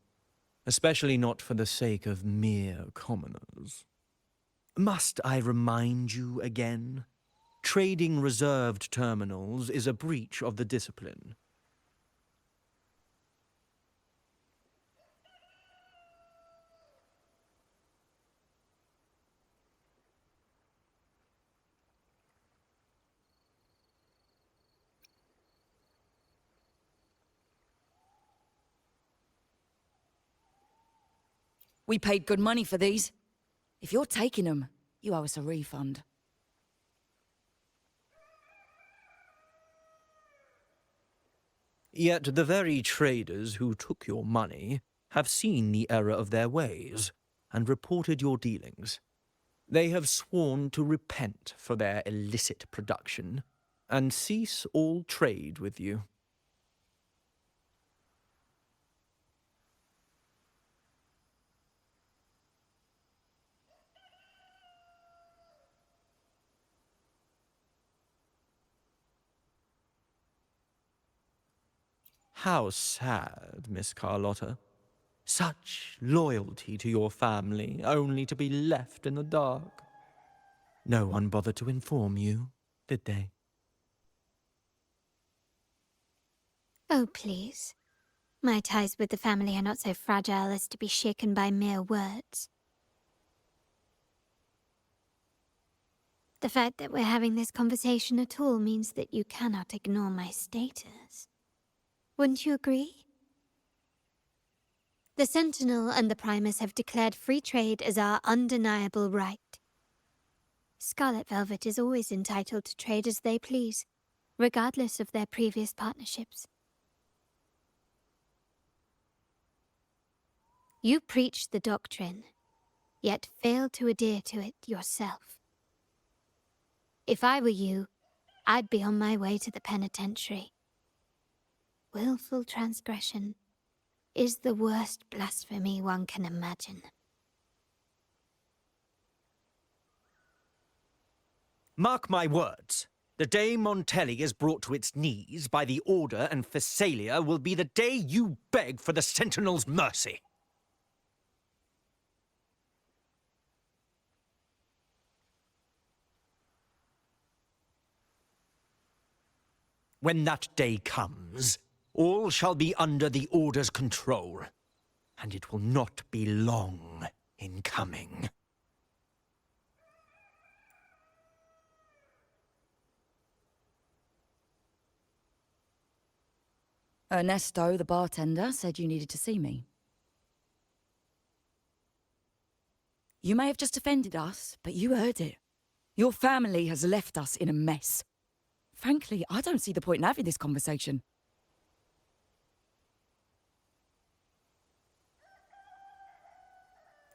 especially not for the sake of mere commoners. Must I remind you again? Trading reserved terminals is a breach of the discipline. We paid good money for these. If you're taking them, you owe us a refund. Yet the very traders who took your money have seen the error of their ways and reported your dealings. They have sworn to repent for their illicit production and cease all trade with you. How sad, Miss Carlota. Such loyalty to your family, only to be left in the dark. No one bothered to inform you, did they? Oh, please. My ties with the family are not so fragile as to be shaken by mere words. The fact that we're having this conversation at all means that you cannot ignore my status. Wouldn't you agree? The Sentinel and the Primus have declared free trade as our undeniable right. Scarlet Velvet is always entitled to trade as they please, regardless of their previous partnerships. You preach the doctrine, yet fail to adhere to it yourself. If I were you, I'd be on my way to the penitentiary. Willful transgression is the worst blasphemy one can imagine. Mark my words. The day Montelli is brought to its knees by the Order and Phasalia will be the day you beg for the Sentinel's mercy. When that day comes, all shall be under the Order's control, and it will not be long in coming. Ernesto, the bartender, said you needed to see me. You may have just offended us, but you heard it. Your family has left us in a mess. Frankly, I don't see the point in having this conversation.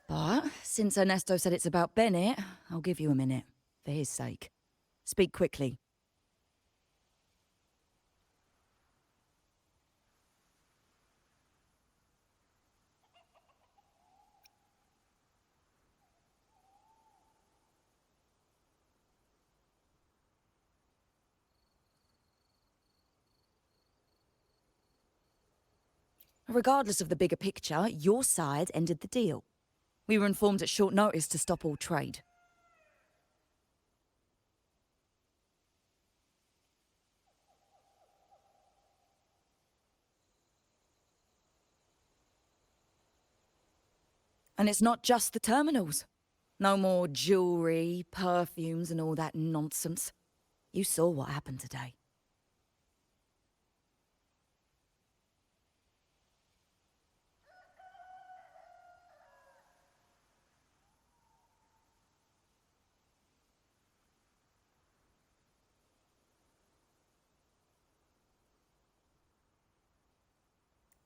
But since Ernesto said it's about Bennett, I'll give you a minute, for his sake. Speak quickly. Regardless of the bigger picture, your side ended the deal. We were informed at short notice to stop all trade. And it's not just the terminals. No more jewelry, perfumes, and all that nonsense. You saw what happened today.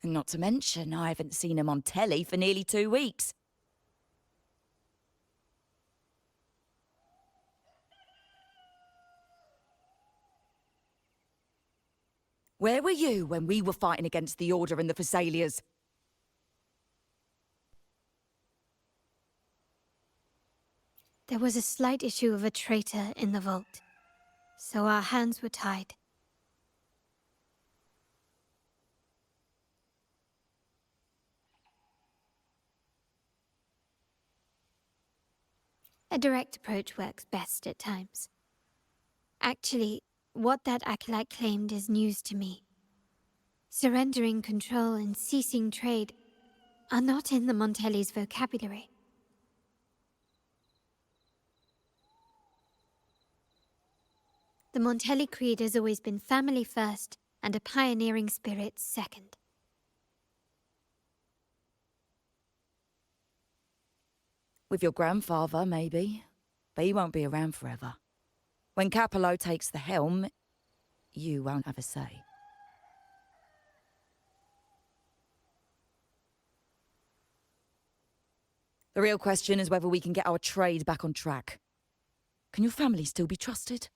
And not to mention, I haven't seen him on telly for nearly 2 weeks. Where were you when we were fighting against the Order and the Thessalias? There was a slight issue of a traitor in the vault, so our hands were tied. A direct approach works best at times. Actually, what that acolyte claimed is news to me. Surrendering control and ceasing trade are not in the Montelli's vocabulary. The Montelli creed has always been family first and a pioneering spirit second. With your grandfather, maybe. But he won't be around forever. When Capello takes the helm, you won't have a say. The real question is whether we can get our trade back on track. Can your family still be trusted?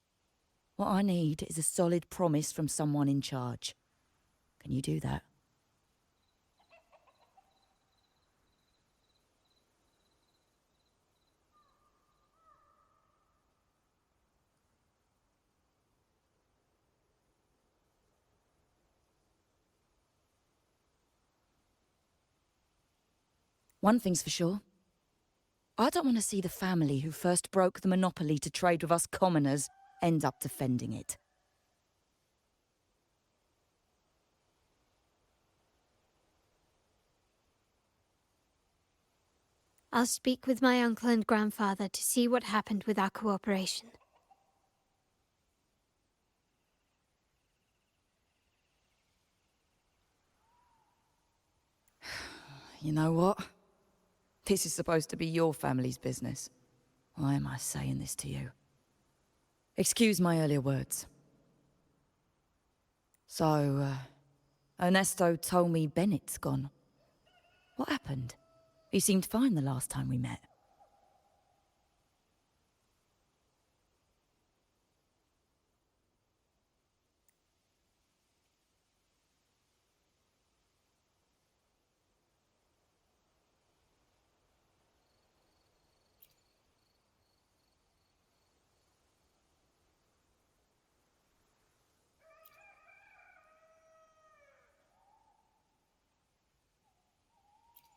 What I need is a solid promise from someone in charge. Can you do that? One thing's for sure. I don't want to see the family who first broke the monopoly to trade with us commoners end up defending it. I'll speak with my uncle and grandfather to see what happened with our cooperation. You know what? This is supposed to be your family's business. Why am I saying this to you? Excuse my earlier words. So, Ernesto told me Bennett's gone. What happened? He seemed fine the last time we met.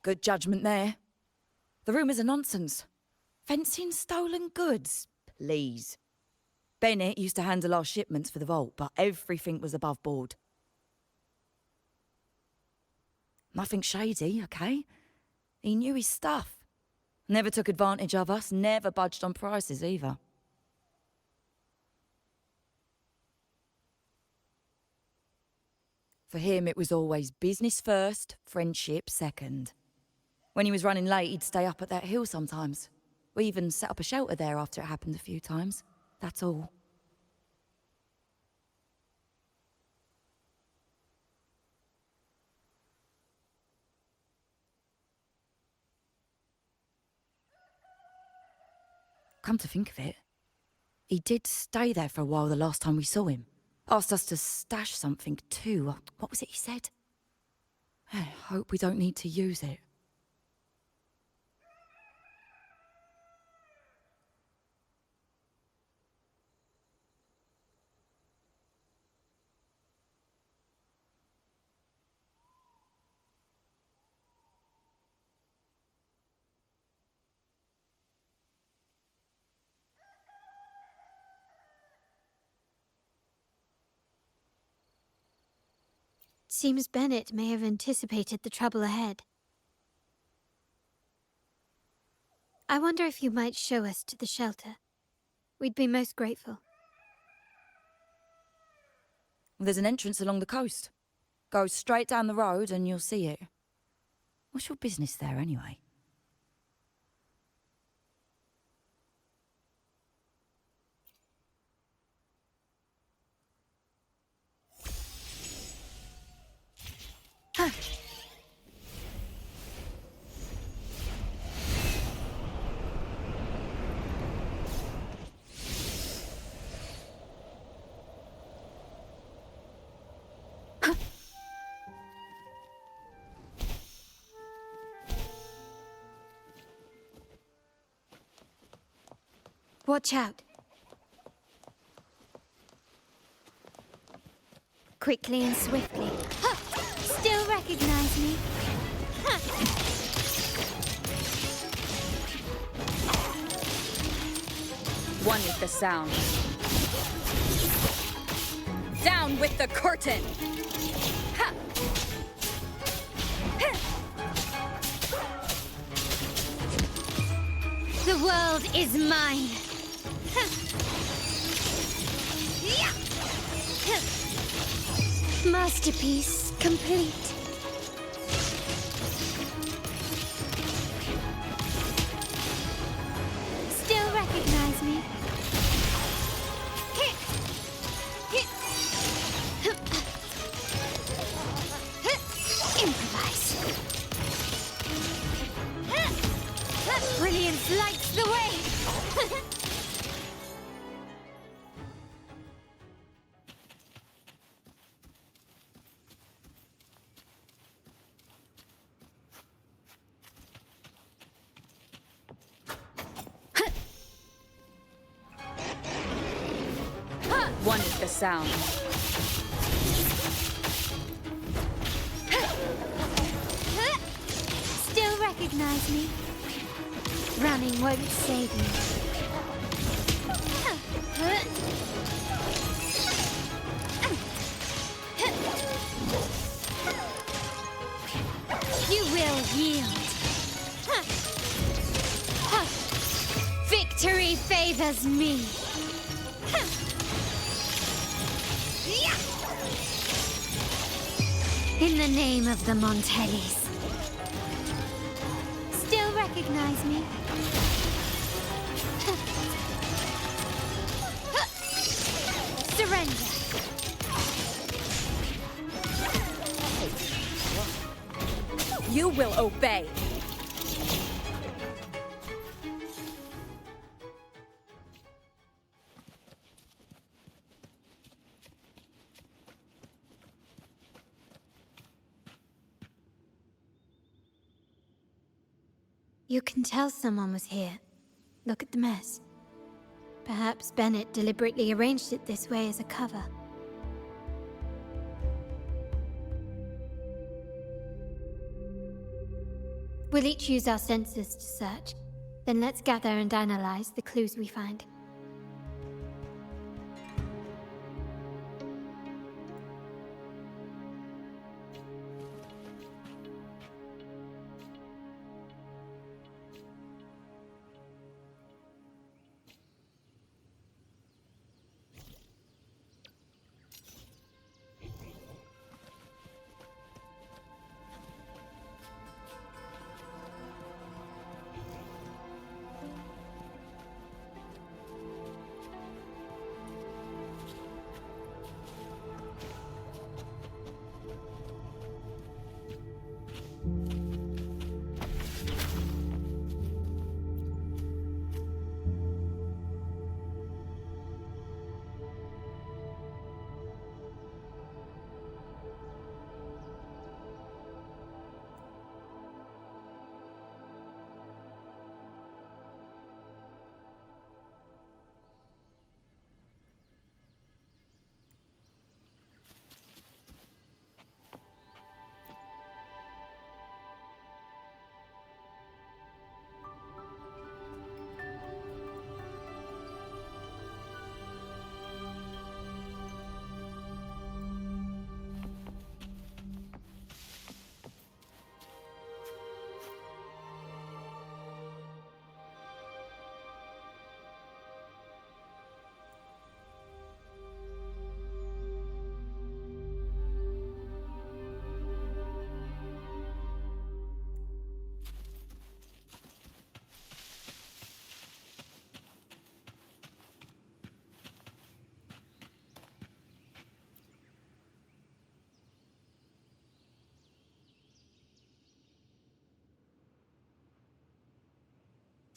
Good judgment there. The rumours are nonsense. Fencing stolen goods, please. Bennett used to handle our shipments for the vault, but everything was above board. Nothing shady, okay? He knew his stuff. Never took advantage of us, never budged on prices either. For him, it was always business first, friendship second. When he was running late, he'd stay up at that hill sometimes. We even set up a shelter there after it happened a few times. That's all. Come to think of it, he did stay there for a while the last time we saw him. Asked us to stash something too. What was it he said? I hope we don't need to use it. Seems Bennett may have anticipated the trouble ahead. I wonder if you might show us to the shelter. We'd be most grateful. There's an entrance along the coast. Go straight down the road and you'll see it. What's your business there, anyway? Huh. Watch out. Quickly and swiftly. Still recognize me? One is the sound. Down with the curtain! Ha! The world is mine. Masterpiece complete. Still recognize me? Improvise. Brilliance lights the way. One is the sound. Still recognize me? Running won't save me. You will yield. Victory favors me. In the name of the Montellis. Still recognize me? Surrender. You will obey. You can tell someone was here. Look at the mess. Perhaps Bennett deliberately arranged it this way as a cover. We'll each use our senses to search. Then let's gather and analyze the clues we find.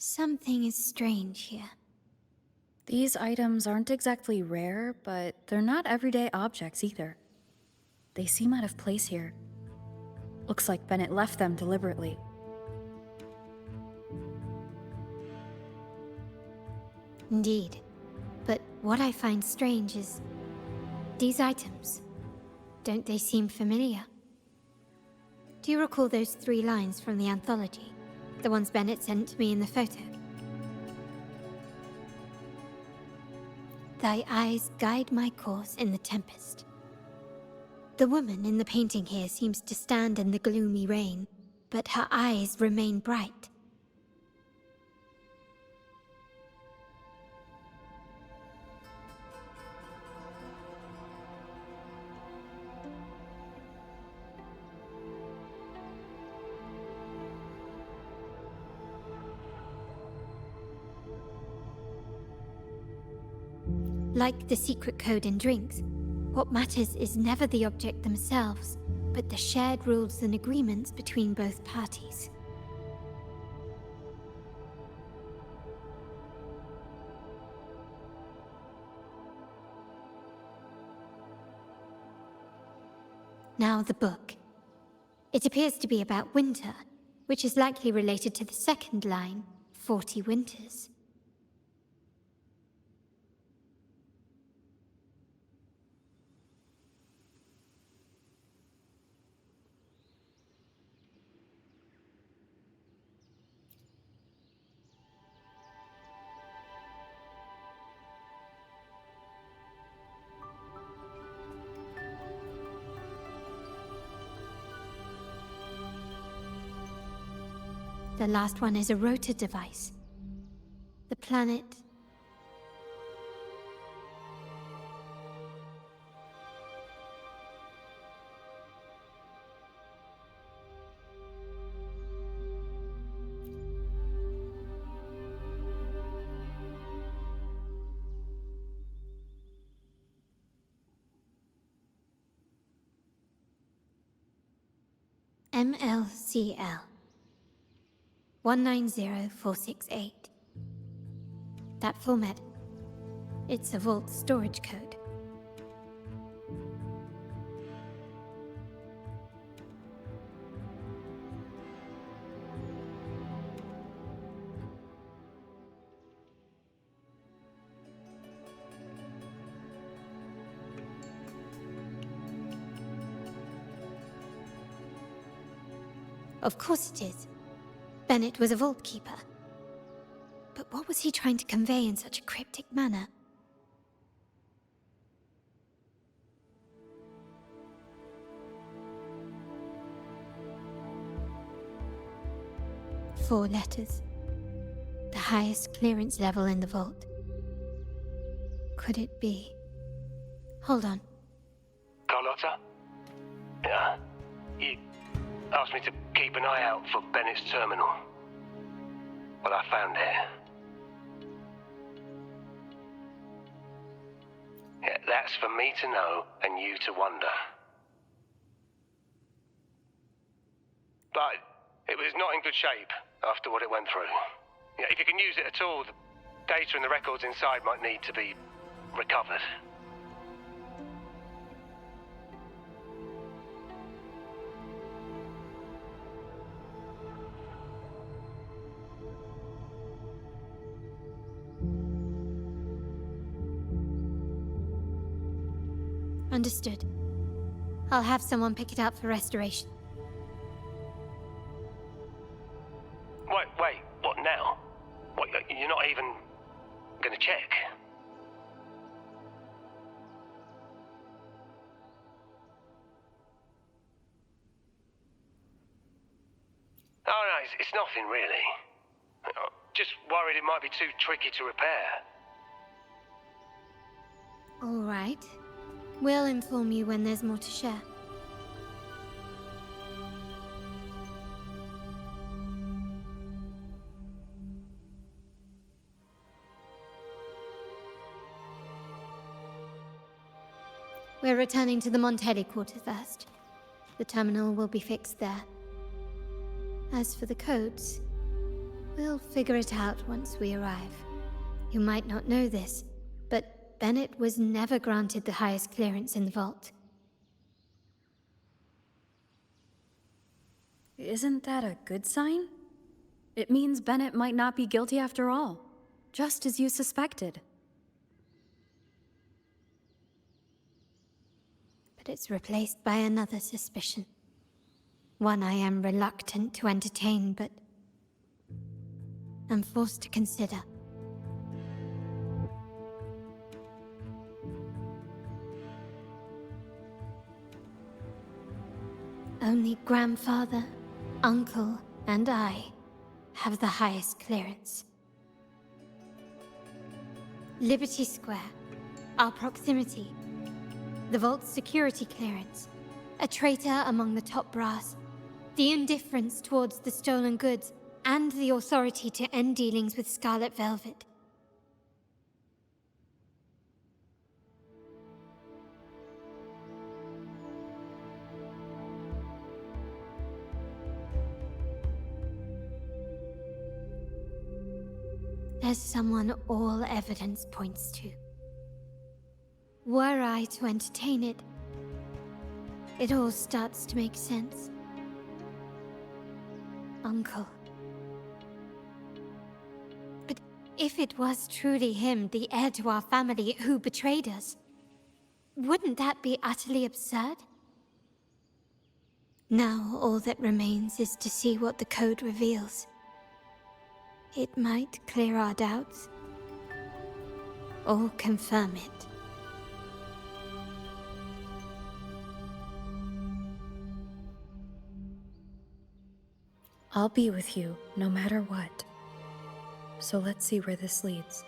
Something is strange here. These items aren't exactly rare, but they're not everyday objects either. They seem out of place here. Looks like Bennett left them deliberately. Indeed. But what I find strange is these items. Don't they seem familiar? Do you recall those 3 lines from the anthology? The ones Bennett sent to me in the photo? Thy eyes guide my course in the tempest. The woman in the painting here seems to stand in the gloomy rain, but her eyes remain bright. Like the secret code in drinks, what matters is never the object themselves, but the shared rules and agreements between both parties. Now the book. It appears to be about winter, which is likely related to the second line, 40 winters. The last one is a rotor device. The planet... MLCL 190468. That format. It's a vault storage code. Of course it is. Bennett was a vault keeper. But what was he trying to convey in such a cryptic manner? Four letters. The highest clearance level in the vault. Could it be? Hold on. Carlota? Yeah. You asked me to keep an eye out for Bennett's terminal. Well, I found it. Yeah, that's for me to know and you to wonder. But it was not in good shape after what it went through. Yeah, if you can use it at all, the data and the records inside might need to be recovered. Understood. I'll have someone pick it up for restoration. Wait, what now? What, you're not even gonna check? Oh no, it's nothing really. Just worried it might be too tricky to repair. All right. We'll inform you when there's more to share. We're returning to the Montelli quarter first. The terminal will be fixed there. As for the codes, We'll figure it out once we arrive. You might not know this, but Bennett was never granted the highest clearance in the vault. Isn't that a good sign? It means Bennett might not be guilty after all, just as you suspected. But it's replaced by another suspicion. One I am reluctant to entertain, but I'm forced to consider. Only grandfather, uncle, and I have the highest clearance. Liberty Square, our proximity, the vault's security clearance, a traitor among the top brass, the indifference towards the stolen goods, and the authority to end dealings with Scarlet Velvet. There's someone all evidence points to. Were I to entertain it, it all starts to make sense. Uncle. But if it was truly him, the heir to our family, who betrayed us, wouldn't that be utterly absurd? Now all that remains is to see what the code reveals. It might clear our doubts, or confirm it. I'll be with you, no matter what. So let's see where this leads.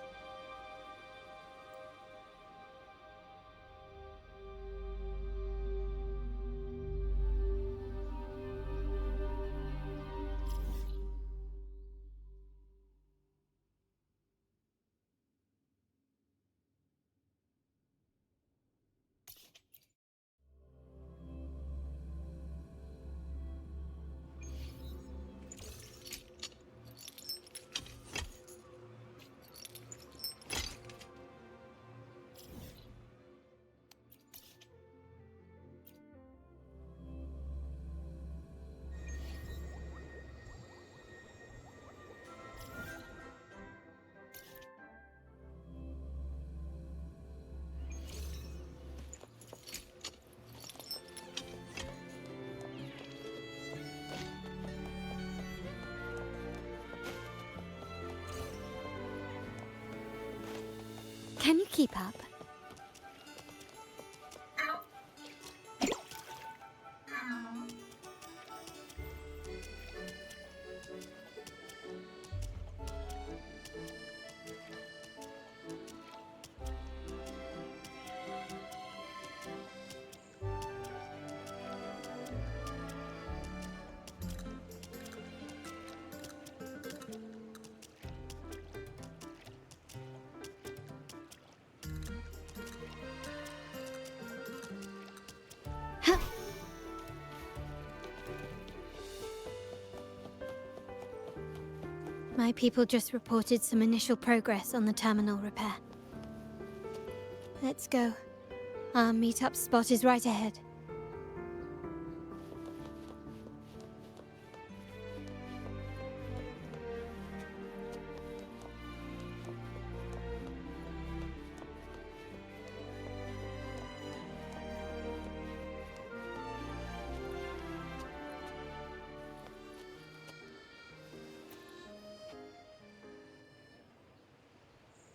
Can you keep up? My people just reported some initial progress on the terminal repair. Let's go. Our meetup spot is right ahead.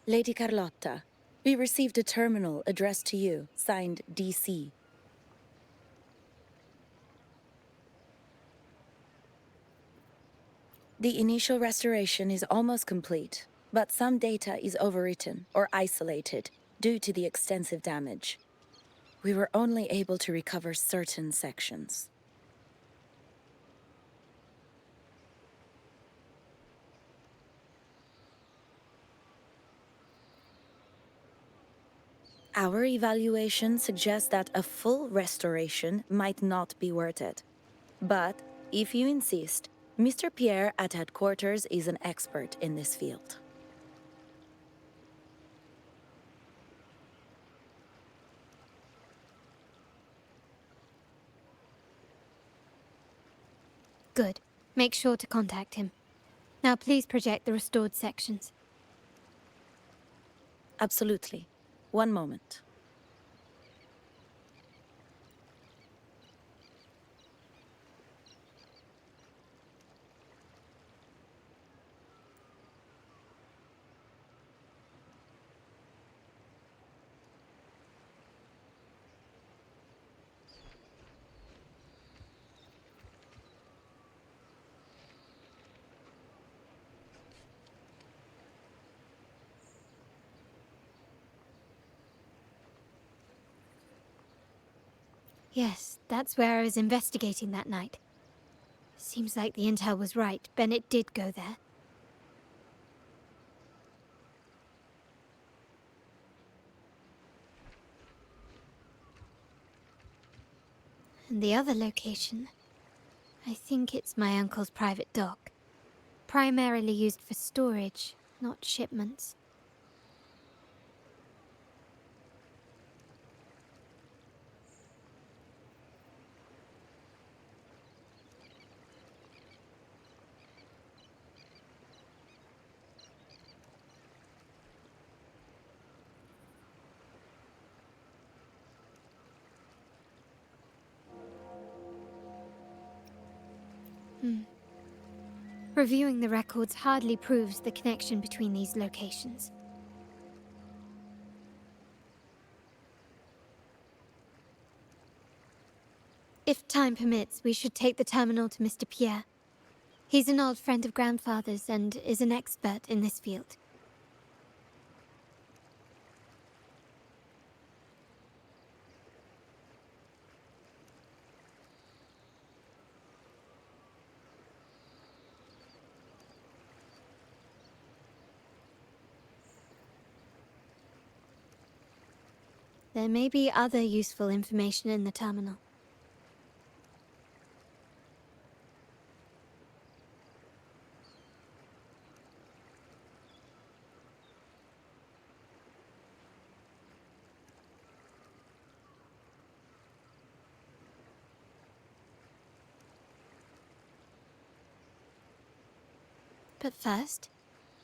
Lady Carlota, we received a terminal addressed to you, signed DC. The initial restoration is almost complete, but some data is overwritten or isolated due to the extensive damage. We were only able to recover certain sections. Our evaluation suggests that a full restoration might not be worth it. But if you insist, Mr. Pierre at headquarters is an expert in this field. Good. Make sure to contact him. Now please project the restored sections. Absolutely. One moment. Yes, that's where I was investigating that night. Seems like the intel was right. Bennett did go there. And the other location, I think it's my uncle's private dock. Primarily used for storage, not shipments. Reviewing the records hardly proves the connection between these locations. If time permits, we should take the terminal to Mr. Pierre. He's an old friend of Grandfather's and is an expert in this field. There may be other useful information in the terminal. But first,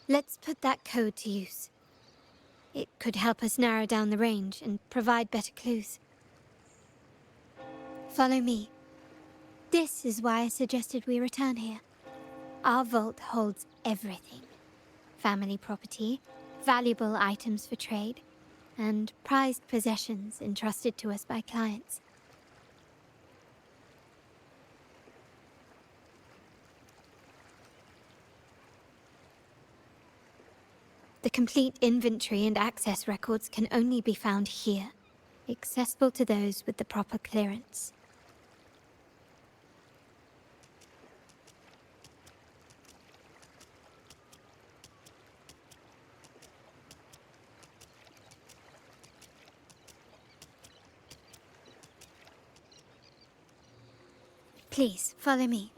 let's put that code to use. It could help us narrow down the range and provide better clues. Follow me. This is why I suggested we return here. Our vault holds everything. Family property, valuable items for trade, and prized possessions entrusted to us by clients. The complete inventory and access records can only be found here, accessible to those with the proper clearance. Please, follow me.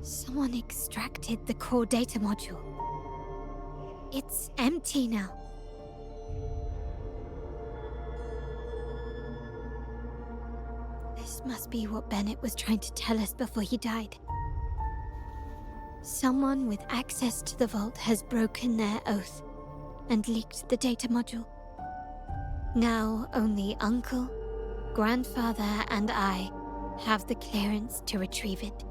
Someone extracted the core data module. It's empty now. This must be what Bennett was trying to tell us before he died. Someone with access to the vault has broken their oath and leaked the data module. Now only Uncle, Grandfather, and I have the clearance to retrieve it.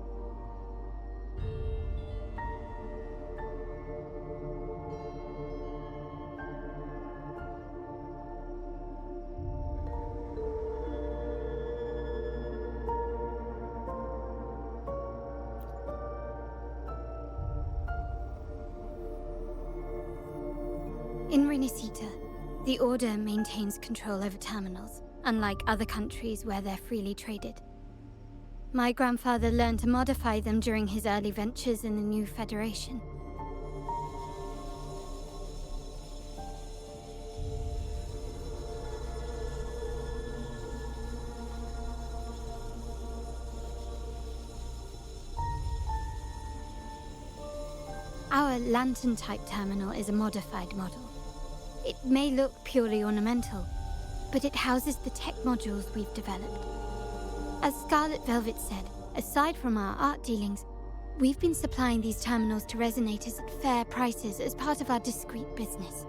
In Renisita, the Order maintains control over terminals, unlike other countries where they're freely traded. My grandfather learned to modify them during his early ventures in the new Federation. Our lantern-type terminal is a modified model. It may look purely ornamental, but it houses the tech modules we've developed. As Scarlet Velvet said, aside from our art dealings, we've been supplying these terminals to resonators at fair prices as part of our discreet business.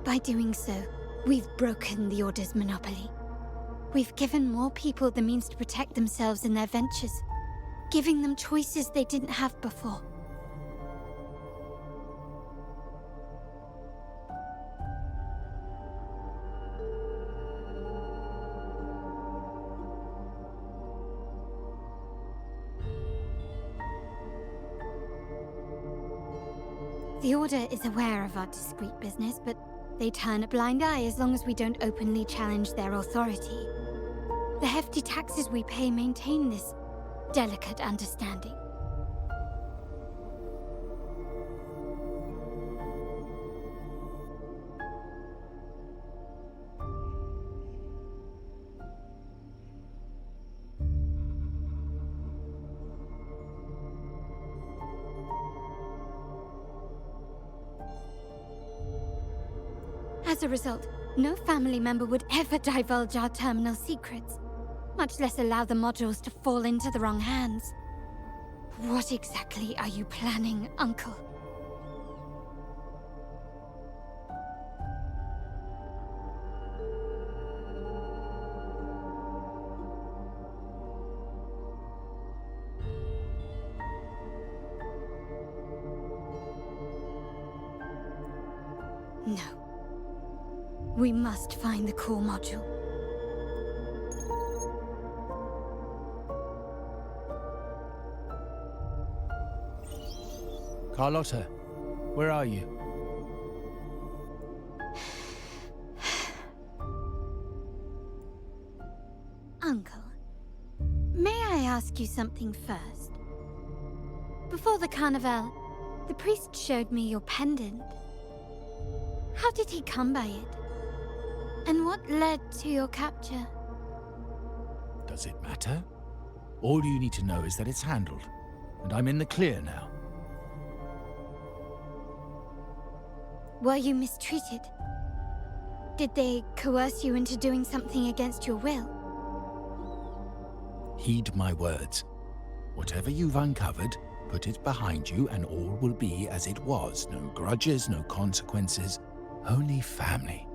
By doing so, we've broken the Order's monopoly. We've given more people the means to protect themselves in their ventures, giving them choices they didn't have before. The Order is aware of our discreet business, but they turn a blind eye as long as we don't openly challenge their authority. The hefty taxes we pay maintain this delicate understanding. As a result, no family member would ever divulge our terminal secrets, much less allow the modules to fall into the wrong hands. What exactly are you planning, Uncle? No. We must find the core module. Carlota, where are you? Uncle, may I ask you something first? Before the carnival, the priest showed me your pendant. How did he come by it? And what led to your capture? Does it matter? All you need to know is that it's handled, and I'm in the clear now. Were you mistreated? Did they coerce you into doing something against your will? Heed my words. Whatever you've uncovered, put it behind you and all will be as it was. No grudges, no consequences, only family.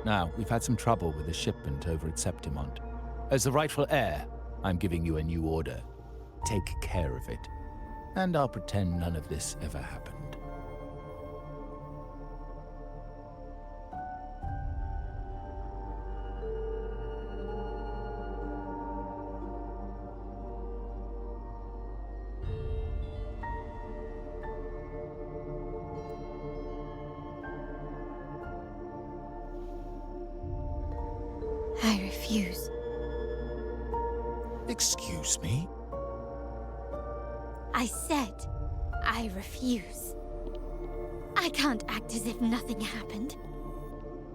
Now, we've had some trouble with a shipment over at Septimont. As the rightful heir, I'm giving you a new order. Take care of it. And I'll pretend none of this ever happened. I refuse. Excuse me? I said I refuse. I can't act as if nothing happened.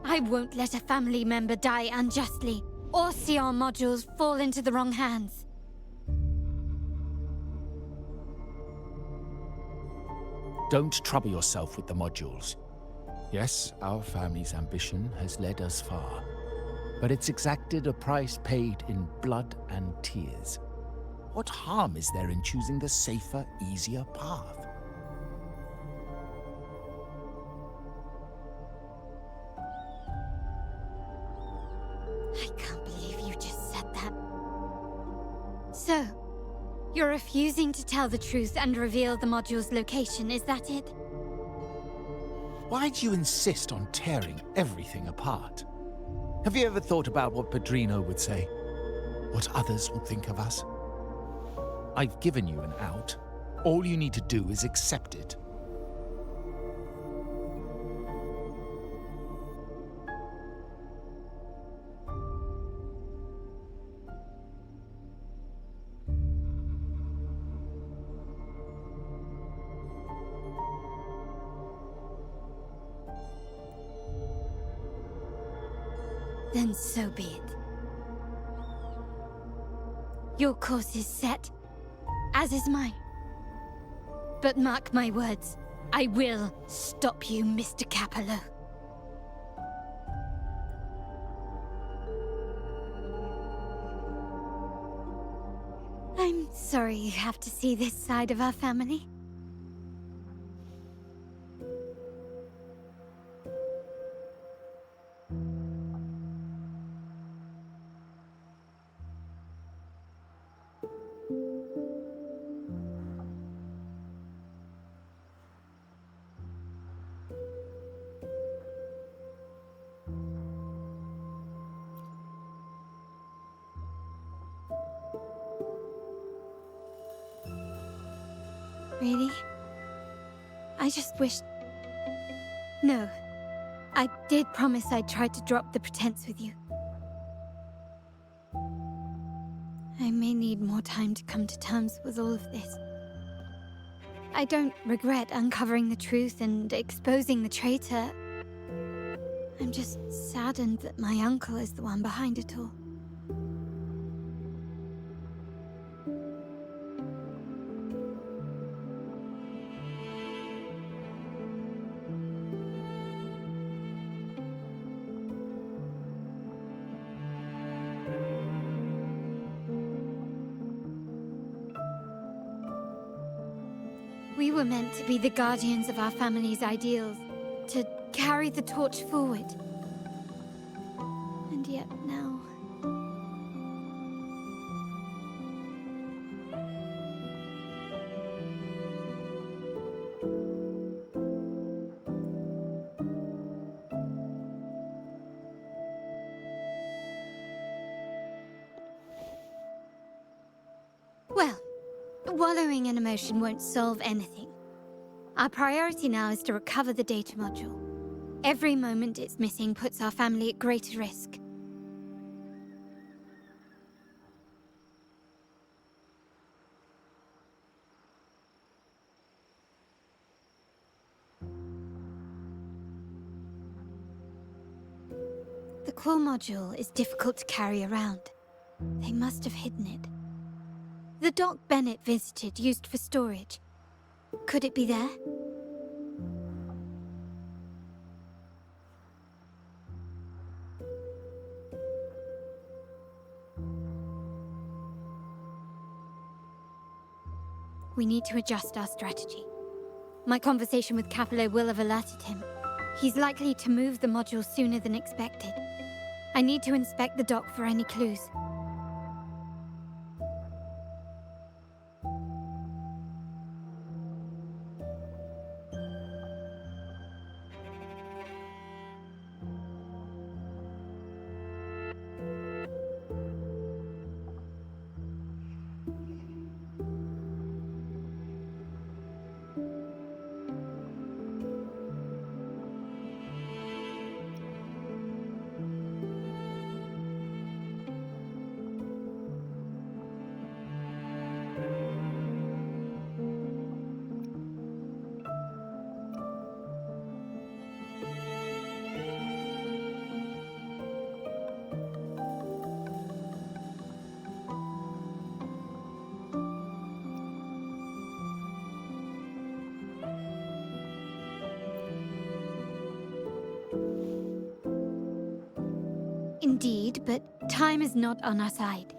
I won't let a family member die unjustly, or see our modules fall into the wrong hands. Don't trouble yourself with the modules. Yes, our family's ambition has led us far, but it's exacted a price paid in blood and tears. What harm is there in choosing the safer, easier path? I can't believe you just said that. So, you're refusing to tell the truth and reveal the module's location, is that it? Why do you insist on tearing everything apart? Have you ever thought about what Padrino would say? What others would think of us? I've given you an out. All you need to do is accept it. Then so be it. Your course is set, as is mine. But mark my words, I will stop you, Mr. Capello. I'm sorry you have to see this side of our family. Really? I just wished... No. I did promise I'd try to drop the pretense with you. I may need more time to come to terms with all of this. I don't regret uncovering the truth and exposing the traitor. I'm just saddened that my uncle is the one behind it all. We were meant to be the guardians of our family's ideals, to carry the torch forward. And yet now... Well, wallowing in emotion won't solve anything. Our priority now is to recover the data module. Every moment it's missing puts our family at greater risk. The core module is difficult to carry around. They must have hidden it. The dock Bennett visited used for storage. Could it be there? We need to adjust our strategy. My conversation with Capello will have alerted him. He's likely to move the module sooner than expected. I need to inspect the dock for any clues. Indeed, but time is not on our side.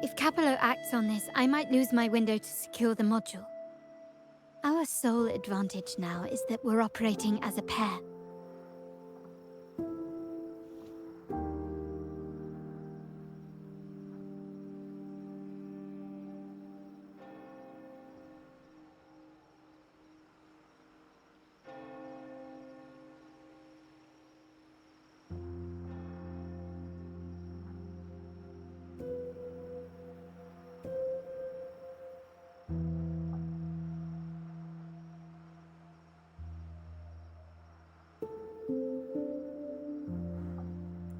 If Capello acts on this, I might lose my window to secure the module. Our sole advantage now is that we're operating as a pair.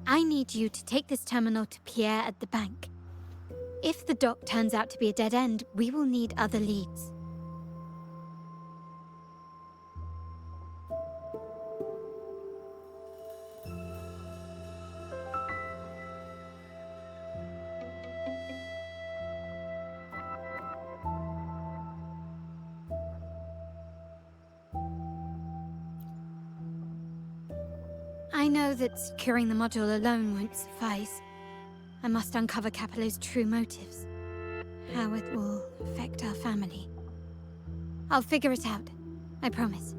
I need you to take this terminal to Pierre at the bank. If the dock turns out to be a dead end, we will need other leads. I know that securing the module alone won't suffice. I must uncover Capello's true motives. How it will affect our family. I'll figure it out. I promise.